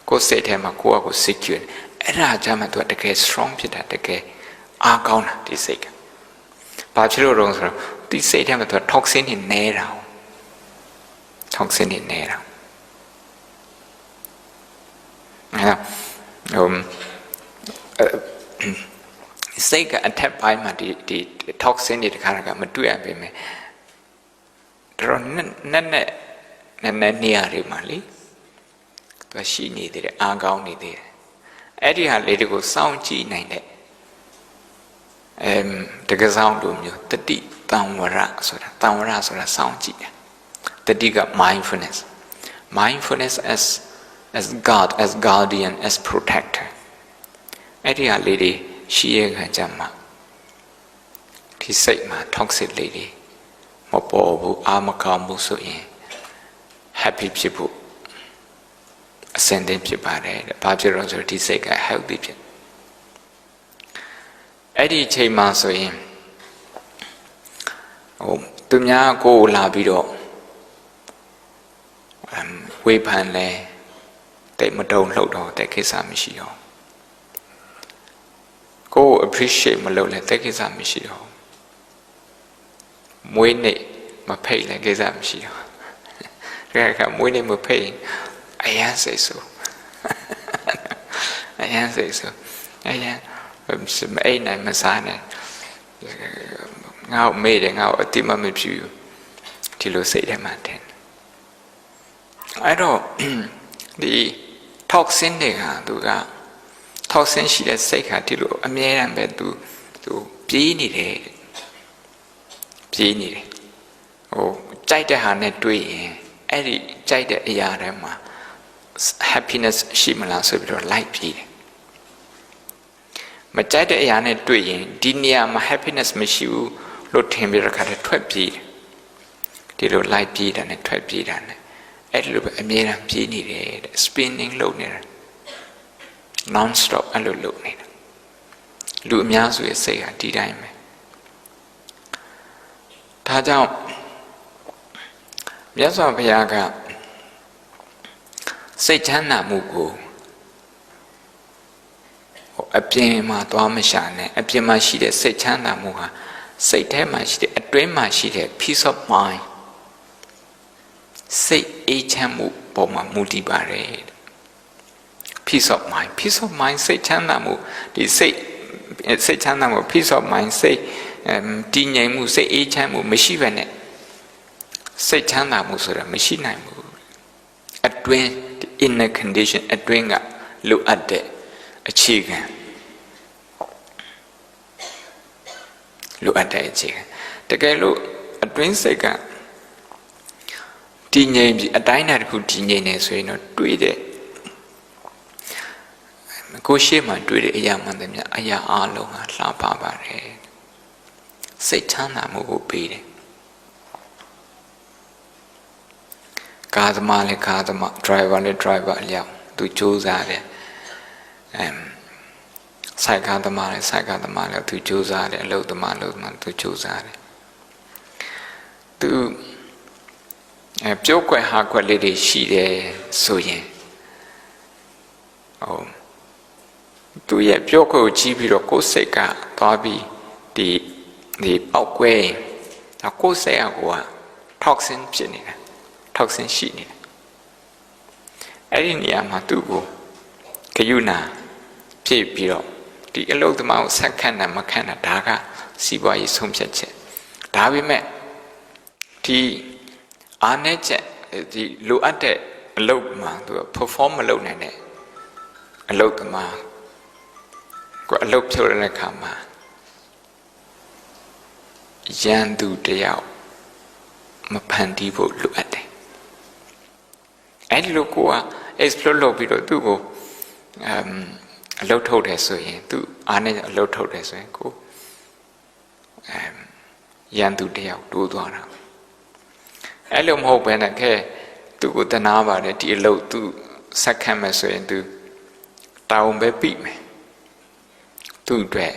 ကိုယ်စိတ်ထဲမှာကိုယ့်အကို secure အဲ့ဒါကြမှာသူကတကယ် strong ဖြစ်တာတကယ်အားကောင်းတာဒီစိတ်ကဘာဖြစ်လို့တော့ဆိုတော့ဒီစိတ်ထဲမှာသူက toxin တွေနေတာစိတ်ကအထက်ပိုင်းမှာဒီ toxin တွေတခါမတွေ့ရပေမဲ့တော့နက်နေရာတွေမှာလေသူရှိနေသေးတယ်အားကောင်းနေသေးတယ်အဲ့ဒီဟာလေးတွေကိုစောင့်ကြည့်နိုင်တဲ့တကယ်ဆောင်လိုမျိုးတတိတံဝရဆိုတာစောင့်ကြည့်တယ်တတိက mindfulness as God as guardian as protector အဲ့ဒီဟာလေးတွေရှိရခါကြမှာဒီစိတ်မှာ toxic လေးတွေမပေါ်ဘူးအာမကောင်းဘူးဆိုရင် happy ဖြစ်ဖို့အစင်တင်ဖြစ်ပါတယ်တဲ့ဘာဖြစ်လို့ဆိုတော့ဒီစိတ်က healthy ဖြစ်အဲ့ဒီအချိန်မှာဆိုရင်သူများကိုယ်လာပြီးတော့ဝေဖန်လဲတိတ်မတုံလှုပ်တော့တဲ့ကိစ္စမရှိတော့ကိုယ် appreciate မလုပ်လဲတဲ့ကိစ္စမရှိတော့မွေးနေ့မဖိတ်လဲကိစ္စမရှိတော့ဒါကမွေးနေ့မဖိတ်အယမ်းစိတ်ဆိုအယမ်းမအိမ်နိုင်မစားနဲ့ငါ့မေ့တယ်ငါ့အတိမမပြူဒီလိုစိတ်ထဲမှာတင်အဲ့တော့ဒီ toxin တွေကသူက toxin ရှိတဲ့စိတ်ကဒီလိုအမြဲတမ်းပဲသူပြေးနေတယ်ကြိုက်တဲ့ဟာနဲ့တွေ့ရင်အဲ့ဒီကြိုက်တဲ့အရာတွေမှာ happiness ရှိမလားဆိုပြီးတော့ like ပြေးတယ်မကြိုက်တဲ့အရာနဲ့တွေ့ရင်ဒီနေရာမှာ happiness မရှိဘူးလို့ထင်ပြီးတော့ခါတည်းထွက်ပြေးတယ်ဒီလို like ပြေးတာနဲ့ထွက်ပြေးတာနဲ့အဲ့ဒီလိုပဲအမြဲတမ်းပြေးနေတယ်တဲ့ spinning လုပ်နေတာ non stop အဲ့လိုလုပ်နေတာလူအများစုရဲ့စိတ်ဟာဒီတိုင်းပဲဒါကြောင့်မြတ်စွာဘုရားကစိတ်ချမ်းသာမှုကိုအပြင်မှာသွားမရှာနဲ့အပြင်မှာရှိတဲ့စိတ်ချမ်းသာမှုဟာစိတ်ထဲမှာရှိတဲ့အတွင်းမှာရှိတဲ့ peace of mind စိတ်အေးချမ်းမှုပေါ်မှာမူတည်ပါတယ် peace of mind စိတ်ချမ်းသာမှုဒီစိတ်ချမ်းသာမှု peace of mind စိတ်တည်ငြိမ်မှုစိတ်အေးချမ်းမှုမရှိဘဲနဲ့စိတ်ချမ်းသာမှုဆိုတာမရှိနိုင်ဘူးအတွင်း inner condition အတွင်းကလိုအပ်တဲ့အခြေခံတကယ်လို့အတွင်းစိတ်ကတည်ငြိမ်ပြီးအတိုင်းအတာတစ်ခုတည်ငြိမ်နေဆိုရင်တော့တွေ့တဲ့ကိုယ်ရှိမှတွေ့တဲ့အရာမှန်တယ်များအရာအလုံးဟာလှပပါတယ်စိတ်ချမ်းသာမှုကိုပေးတယ်ကားသမားလည်းကားသမား driver လည်း driver အလျောက်သူကြိုးစားတယ်စိုက်ကားသမားလည်းသူကြိုးစားတယ်အလုပ်သမားသူကြိုးစားတယ်သူပြောကွက်ဟာကွက်လေးတွေရှိတယ်ဆိုရင်သူရဲ့ပြောကွက်ကိုကြည့်ပြီးတော့ကိုယ်စိတ်ကသွားပြီးဒီပေါက်ကွဲကိုယ်စိတ်ကtoxin ဖြစ်နေတာ toxin ရှိနေတာအဲ့ဒီနေရာမှာသူ့ကိုဂယုဏဖြစ်ပြီးတော့ဒီအလုသမားကိုဆက်ခန့်တာမခန့်တာဒါကစီးပွားရေးဆုံးဖြတ်ချက်ဒါပေမဲ့ဒီအားနည်းချက်ဒီလိုအပ်တဲ့ အလုပ်မှာသူက perform မလုပ်နိုင်တဲ့အလုပ်သမားကိုအလုပ်ဖြုတ်တဲ့အခါမှာရန်သူတယောက်မဖန်တီးဖို့လိုအပ်တယ်အဲ့ဒီလိုကိုက explore လုပ်ပြီးတော့သူ့ကိုအလုပ်ထုတ်တယ်ဆိုရင်သူအားနဲ့အလုပ်ထုတ်တယ်ဆိုရင်ကိုရန်သူတယောက်တိုးသွားတာအဲ့လိုမဟုတ်ဘဲနဲ့ခဲသူ့ကိုတနာပါတယ်ဒီအလုပ်သူဆက်ခံမယ်ဆိုရင်သူတောင်းပဲပြီးမယ်သူ့အတွက်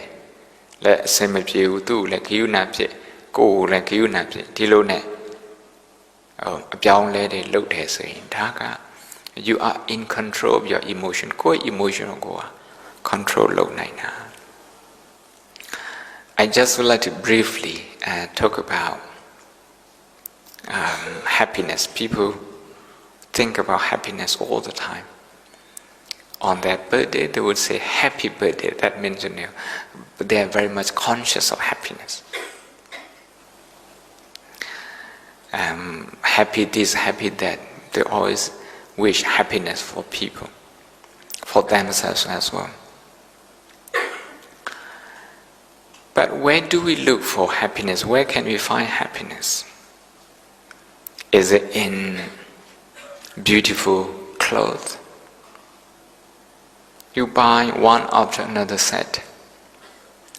လည်းအစင်မပြေဘူးသူ့ကိုလည်းဂိယူနာဖြစ်ကိုယ်ကိုလည်းဂိယူနာဖြစ်ဒီလိုနဲ့အပြောင်းလဲတွေလုပ်တယ်ဆိုရင်ဒါက you are in control of your emotion ကိုယ် emotion ကို control လုပ်နိုင်တာ I just would like to briefly talk about happiness. People think about happiness all the time. On their birthday, they would say happy birthday. That means, but they are very much conscious of happiness. Happy this, happy that. They always wish happiness for people, for themselves as well. But where do we look for happiness? Where can we find happiness? Is it in beautiful clothes? You buy one after another set,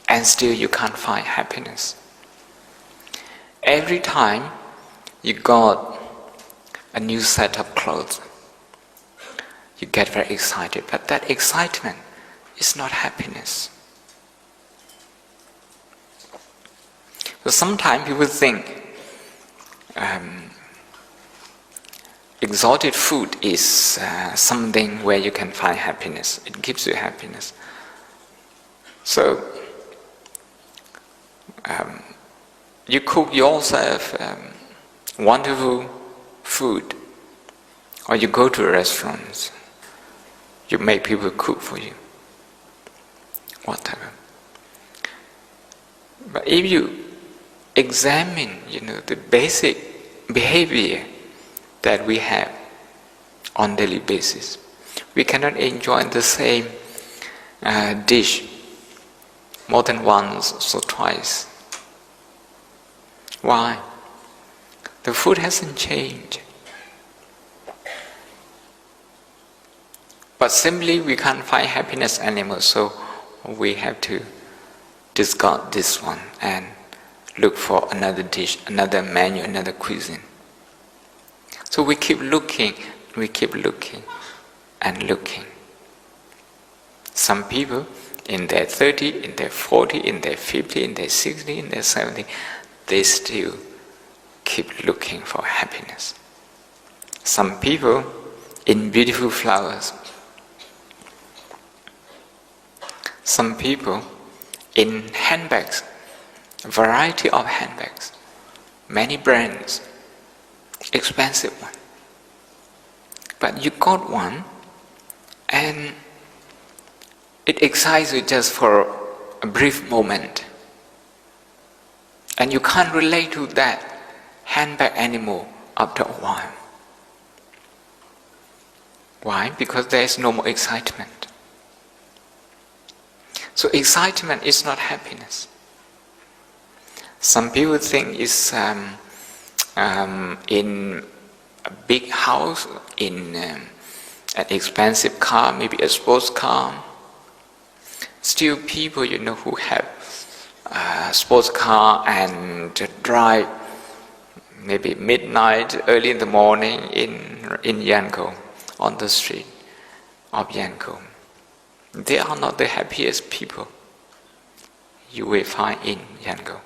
and still you can't find happiness. Every time you got a new set of clothes, you get very excited, but that excitement is not happiness. So sometimes people think exotic food is something where you can find happiness. It gives you happiness. So you cook yourself wonderful food, or you go to restaurants. You make people cook for you, whatever. But if you examine, the basic behavior that we have on daily basis, we cannot enjoy the same dish more than once or twice. Why? The food hasn't changed. But simply we can't find happiness anymore, so we have to discard this one and look for another dish, another menu, another cuisine. So we keep looking and looking. Some people in their 30, in their 40, in their 50, in their 60, in their 70, they still keep looking for happiness. Some people in beautiful flowers. Some people in handbags, a variety of handbags, many brands, expensive one. But you got one and it excites you just for a brief moment. And you can't relate to that handbag anymore after a while. Why? Because there is no more excitement. So excitement is not happiness. Some people think it's in a big house, in an expensive car, maybe a sports car. Still people, who have a sports car and drive maybe midnight, early in the morning in Yangon, on the street of Yangon. They are not the happiest people you will find in Yangon.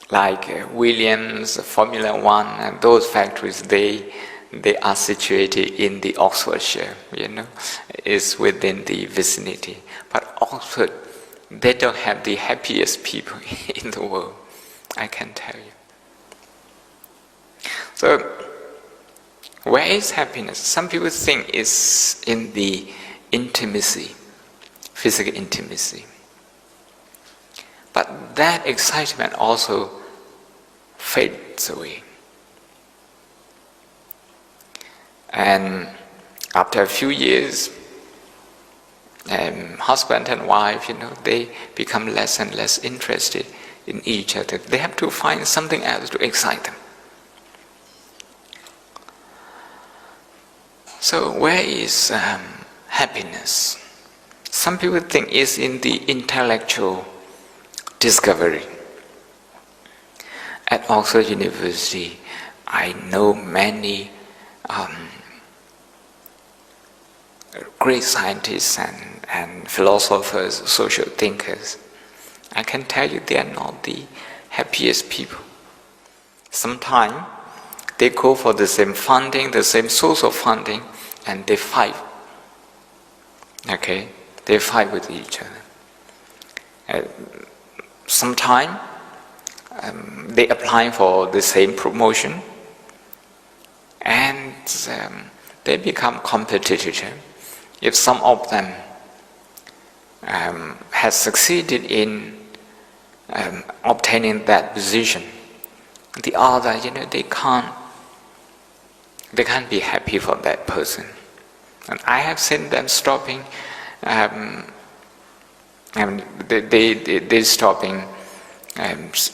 Like Williams, Formula One, and those factories, they are situated in the Oxfordshire, is within the vicinity. But Oxford, they don't have the happiest people in the world, I can tell you. So, where is happiness? Some people think it's in the intimacy, physical intimacy. But that excitement also fades away. And after a few years, husband and wife, they become less and less interested in each other. They have to find something else to excite them. So where is happiness? Some people think it's in the intellectual discovery. At Oxford University, I know many great scientists and philosophers, social thinkers. I can tell you they are not the happiest people. Sometimes they go for the same funding, the same source of funding, and they fight. Okay? They fight with each other. Sometimes they apply for the same promotion, and they become competitive. If some of them has succeeded in obtaining that position, the other, they can't be happy for that person. And I have seen them stopping. They stopping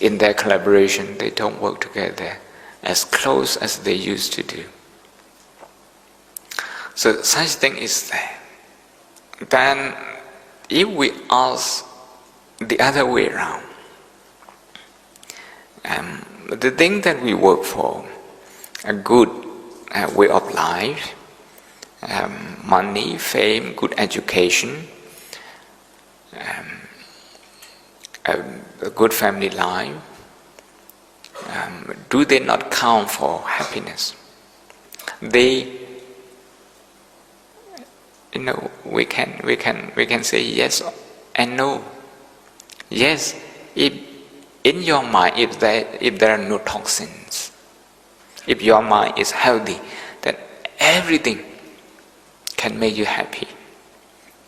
in their collaboration. They don't work together as close as they used to do. So such thing is there. Then if we ask the other way around, the thing that we work for, a good way of life, money, fame, good education, a good family life, do they not count for happiness? They, we can say yes and no. Yes, if in your mind, if there are no toxins, if your mind is healthy, then everything can make you happy.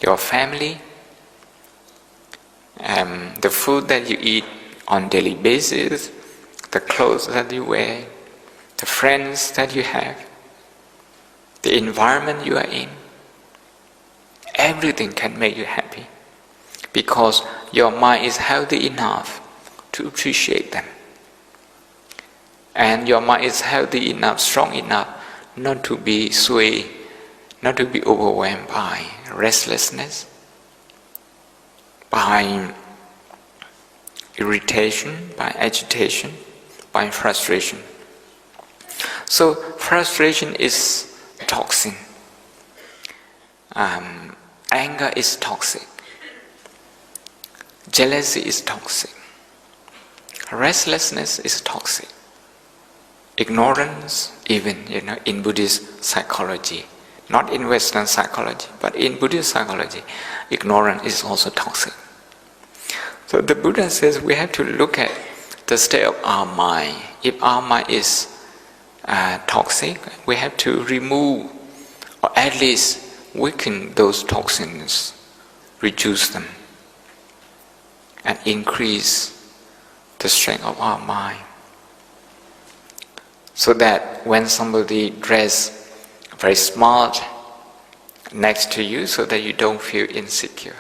Your family, the food that you eat on daily basis, the clothes that you wear, the friends that you have, the environment you are in, everything can make you happy because your mind is healthy enough to appreciate them. And your mind is healthy enough, strong enough not to be swayed, not to be overwhelmed by restlessness, by irritation, by agitation, by frustration. So frustration is toxin. Anger is toxic. Jealousy is toxic. Restlessness is toxic. Ignorance, even in Buddhist psychology, not in Western psychology, but in Buddhist psychology, ignorance is also toxic. So the Buddha says we have to look at the state of our mind. If our mind is toxic, we have to remove or at least weaken those toxins, reduce them, and increase the strength of our mind. So that when somebody dress very smart next to you, so that you don't feel insecure.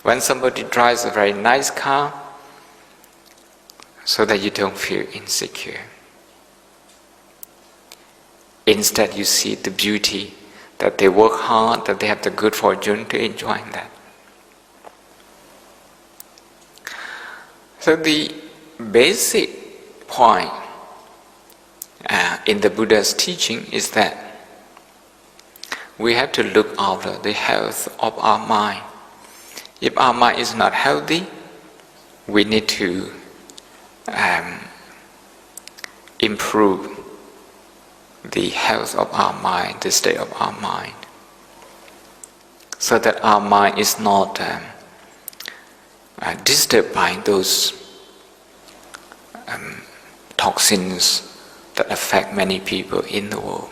When somebody drives a very nice car, so that you don't feel insecure. Instead, you see the beauty, that they work hard, that they have the good fortune to enjoy that. So the basic point in the Buddha's teaching is that we have to look after the health of our mind. If our mind is not healthy, we need to improve the health of our mind, the state of our mind, so that our mind is not disturbed by those toxins that affect many people in the world.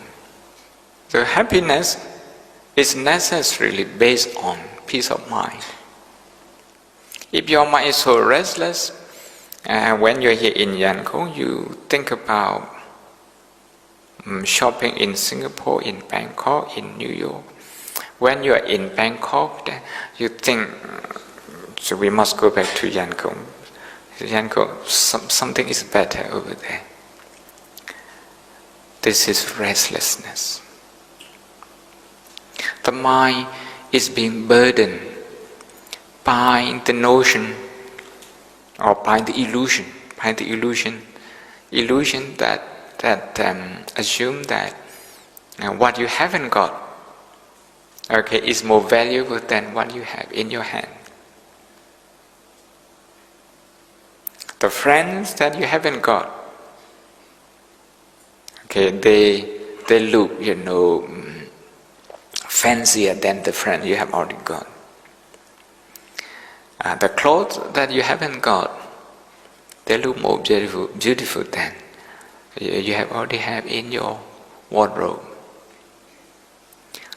So happiness is necessarily based on peace of mind. If your mind is so restless, When you're here in Yangon, you think about shopping in Singapore, in Bangkok, in New York. When you are in Bangkok, you think, so we must go back to Yangon. Yangon, something is better over there. This is restlessness. The mind is being burdened by the notion or by the illusion that assume that what you haven't got, is more valuable than what you have in your hand. The friends that you haven't got, they look, fancier than the friend you have already got. The clothes that you haven't got, they look more beautiful than you have already have in your wardrobe.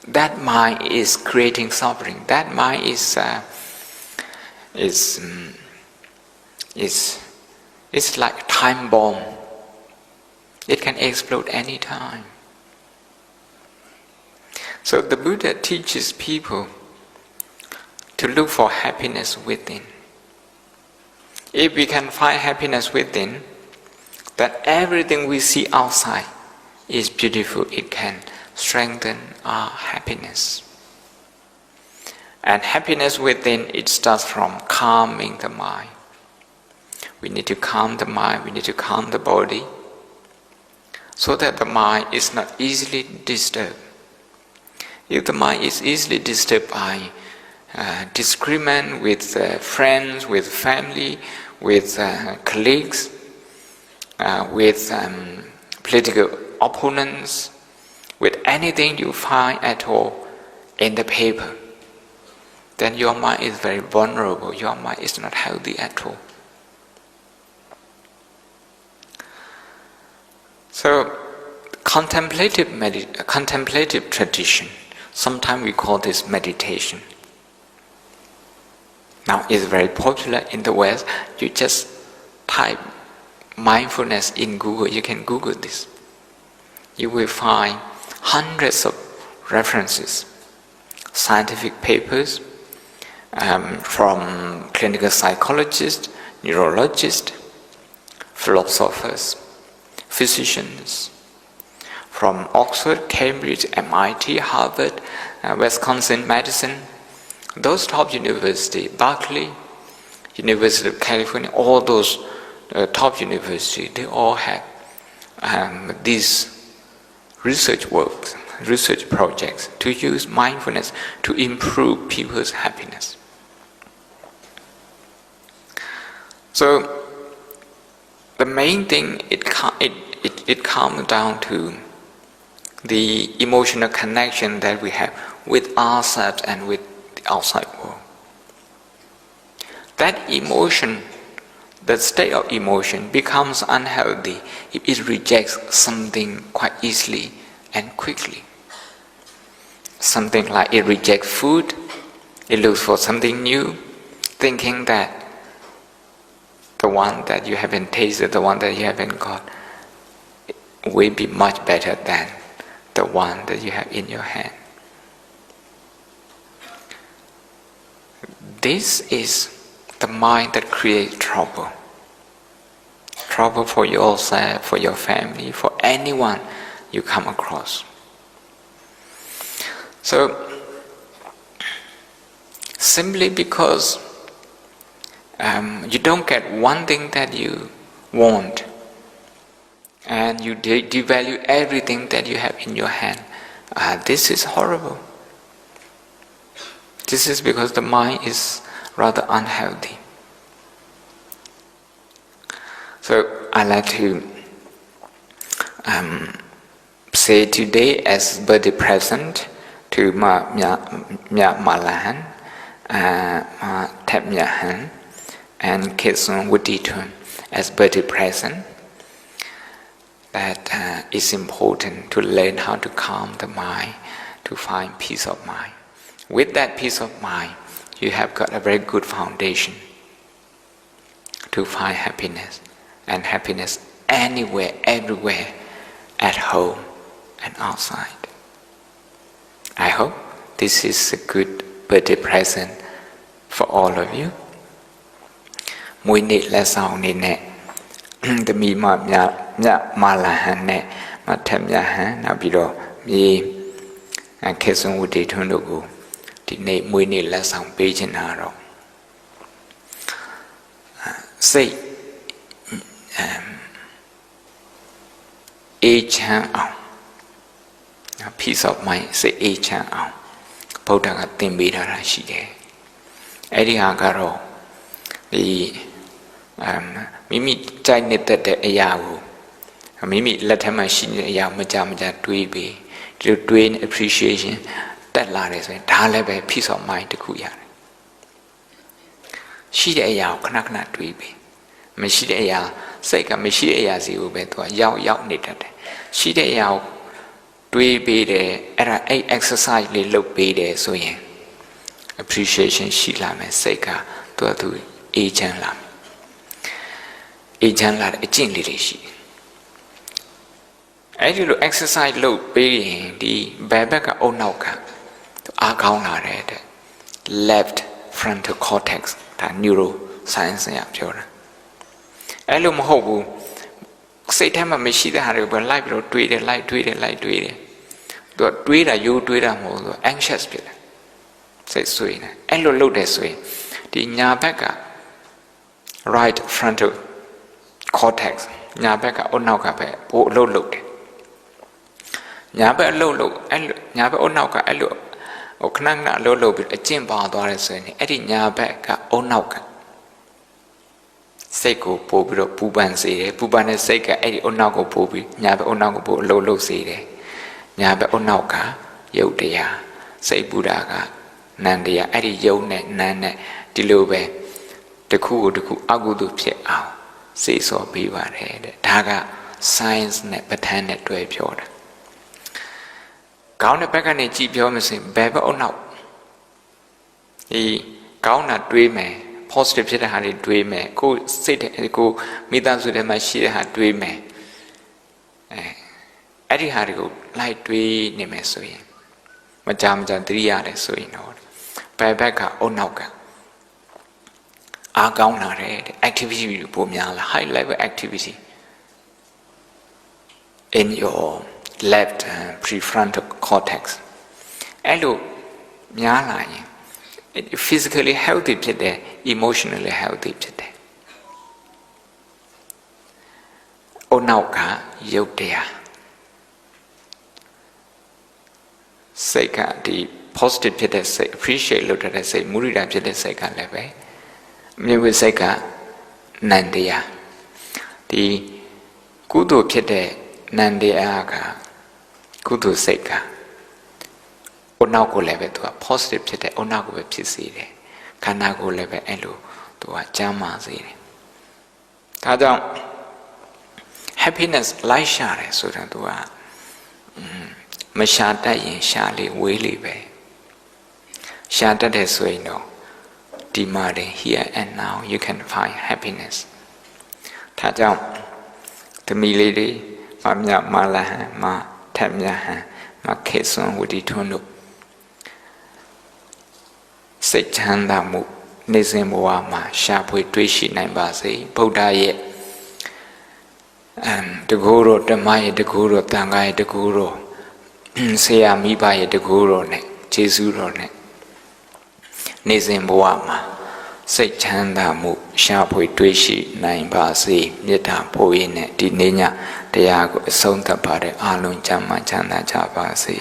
That mind is creating suffering. That mind is like a time bomb. It can explode any time. So the Buddha teaches people to look for happiness within. If we can find happiness within, then everything we see outside is beautiful. It can strengthen our happiness. And happiness within, it starts from calming the mind. We need to calm the mind, we need to calm the body, so that the mind is not easily disturbed. If the mind is easily disturbed by disagreement with friends, with family, with colleagues, with political opponents, with anything you find at all in the paper, then your mind is very vulnerable. Your mind is not healthy at all. So, contemplative tradition, sometimes we call this meditation. Now it's very popular in the West. You just type mindfulness in Google. You can Google this. You will find hundreds of references, scientific papers from clinical psychologists, neurologists, philosophers, physicians, from Oxford, Cambridge, MIT, Harvard, Wisconsin Madison, those top universities, Berkeley, University of California, all those top universities, they all have these research works, research projects to use mindfulness to improve people's happiness. So the main thing, it comes down to the emotional connection that we have with ourselves and with the outside world. That emotion, the state of emotion becomes unhealthy if it rejects something quite easily and quickly. Something like it rejects food, it looks for something new, thinking that the one that you haven't tasted, the one that you haven't got, will be much better than the one that you have in your hand. This is the mind that creates trouble. Trouble for yourself, for your family, for anyone you come across. So, simply because you don't get one thing that you want, and you devalue everything that you have in your hand, this is horrible. This is because the mind is rather unhealthy. So I like to say today as birthday present to Malahan, Tap Nyahan, and Ketsun Wuditun as birthday present, that it's important to learn how to calm the mind, to find peace of mind. With that peace of mind, you have got a very good foundation to find happiness, and happiness anywhere, everywhere, at home and outside. I hope this is a good birthday present for all of you. မွေးနေ့လက်ဆောင်အနေနဲ့သမီးမမြမာလာဟန်နဲ့မထက်မြဟန်နောက်ပြီးတော့မြေခေစွန်ဝတီထွန်းတို့ကိုဒီနေ့မွေးနေ့လက်ဆောင်ပေးချင်တာတော့စိတ်အေးချမ်းအောင် peace of mind စိတ်အေးချမ်းအောင်ဗုဒ္ဓကသင်ပေးထားတာရှိတယ်အဲ့ဒီဟာကတော့ဒီမိမိကြိုက်နေတဲ့အရာကိုမိမိလက်ထက်မှာရှိနေတဲ့အရာမကြတွေးပြီးဒီလိုတွေး appreciation တက်လာတယ်ဆိုရင်ဒါလည်းပဲ peace of mind တခုရတယ်ရှိတဲ့အရာကိုခဏခဏတွေးပြီးမရှိတဲ့အရာစိတ်ကမရှိတဲ့အရာစီကိုပဲသူကရောက်နေတတ်တယ်ရှိတဲ့အရာကိုတွေးပြီးတယ်အဲ့ဒါအဲ့ exercise လေးလုပ်ပေးတယ်ဆိုရင် appreciation ရှိလာမယ်စိတ်ကသူအေးချမ်းလာမယ်အေးချမ်းလာတဲ့အကျင့်လေးတွေရှိတယ်အဲ့ဒီလို exercise လုပ်ပေးရင်ဒီဘယ်ဘက်ကအုံနောက်ကအားကောင်းလာတဲ့ left frontal cortex ဒါ neuro science ရပြောတာအဲ့လိုမဟုတ်ဘူးစိတ်ထဲမှာမရှိတဲ့ဟာတွေကိုလိုက်ပြီးတော့တွေးတယ်သူကတွေးတာရိုးတွေးတာမဟုတ်ဘူး anxious ဖြစ်တယ်စိတ်ဆွေးနေအဲ့လိုလုပ်တယ်ဆိုရင်ဒီညာဘက်က right frontal cortex ညာဘက်ကအုံနောက်ကပဲပိုအလုပ်လုပ်တယ်ညာဘက်အလုပ်လုပ်အဲ့လိုညာဘက်အုံနောက်ကအဲ့လိုခဏခဏအလုပ်လုပ်ပြီးအကျင့်ပါသွားတယ်ဆိုရင်အဲ့ဒီညာဘက်ကအုံနောက်ကစိတ်ကိုပို့ပြီးတော့ပူပန်စေတယ်ပူပန်တဲ့စိတ်ကအဲ့ဒီအုံနောက်ကိုပို့ပြီးညာဘက်အုံနောက်ကိုပို့အလုပ်လုပ်စေတယ်ညာဘက်အုံနောက်ကယုတ်တရားစိတ်ပူတာကနန္တရားအဲ့ဒီယုတ်နဲ့နန်းနဲ့ဒီလိုပဲတစ်ခုကိုတစ်ခုအကုသိုလ်ဖြစ်အောင်စေစောပေးပါတယ်တဲ့ဒါက science နဲ့ပဋ္ဌာန်းနဲ့တွဲပြောတာကောင်းတဲ့ဘက်ကနေကြည့်ပြောမစင်ဘယ်ဘက်အုံနောက်ဒီကောင်းတာတွေးမယ်positive ဖြစ်တဲ့ဟာတွေတွေးမယ်ကိုစိတ်ကိုမိသားစုထဲမှာရှိတဲ့ဟာတွေးမယ်အဲ့ဒီဟာတွေကိုလိုက်တွေးနေမယ်ဆိုရင်မကြသတိရတယ်ဆိုရင်တော့ဘယ်ဘက်ကအုံနောက်ကအားကောင်းလာတဲ့ activity တွေပိုများလာ high level activity in your left prefrontal cortex အဲ့လိုများလာရင်physically healthy ဖြစ်တယ် emotionally healthy ဖြစ်တယ်။အုံနောက်ကယုတ်တရားစိတ်ကဒီ positive ဖြစ်တဲ့စိတ် appreciate လုပ်တဲ့စိတ်မုရိဒာဖြစ်တဲ့စိတ်ကလည်းပဲမြတ်ဝိစိတ်ကနန္တရားဒီကုသိုလ်ဖြစ်တဲ့နန္တရားကကုသိုလ်စိတ်ကအုံနောက်ကိုလည်းပဲသူက positive ဖြစ်တဲ့အုံနောက်ကိုပဲဖြစ်စေတယ်ခန္ဓာကိုယ်လည်းပဲအဲ့လိုသူကကျမ်းမာစေတယ်ဒါကြောင့် happiness လိုက်ရှာတယ်ဆိုတော့သူကမရှာတတ်ရင်ရှာလေဝေးလေပဲရှာတတ်တယ်ဆိုရင်တော့ဒီမှာတင် here and now you can find happiness ဒါကြောင့်သမီးလေးတွေမာလာဟန်ထက်မြဟန်ခေစွန်ဝတီထွန်းတို့စိတ်ချမ်းသာမှုနေစဉ်ဘဝမှာရှာဖွေတွေ့ရှိနိုင်ပါစေဗုဒ္ဓရဲ့တကူတော်ဓမ္မရဲ့တကူတော်သံဃာရဲ့တကူတော်ဆရာမိဘရဲ့တကူတော်နဲ့ကျေးဇူးတော်နဲ့နေစဉ်ဘဝမှာစိတ်ချမ်းသာမှုရှာဖွေတွေ့ရှိနိုင်ပါစေမေတ္တာပို့ရင်းနဲ့ဒီနေ့ညတရားကိုအဆုံးသတ်ပါတဲ့အားလုံးချမ်းသာကြပါစေ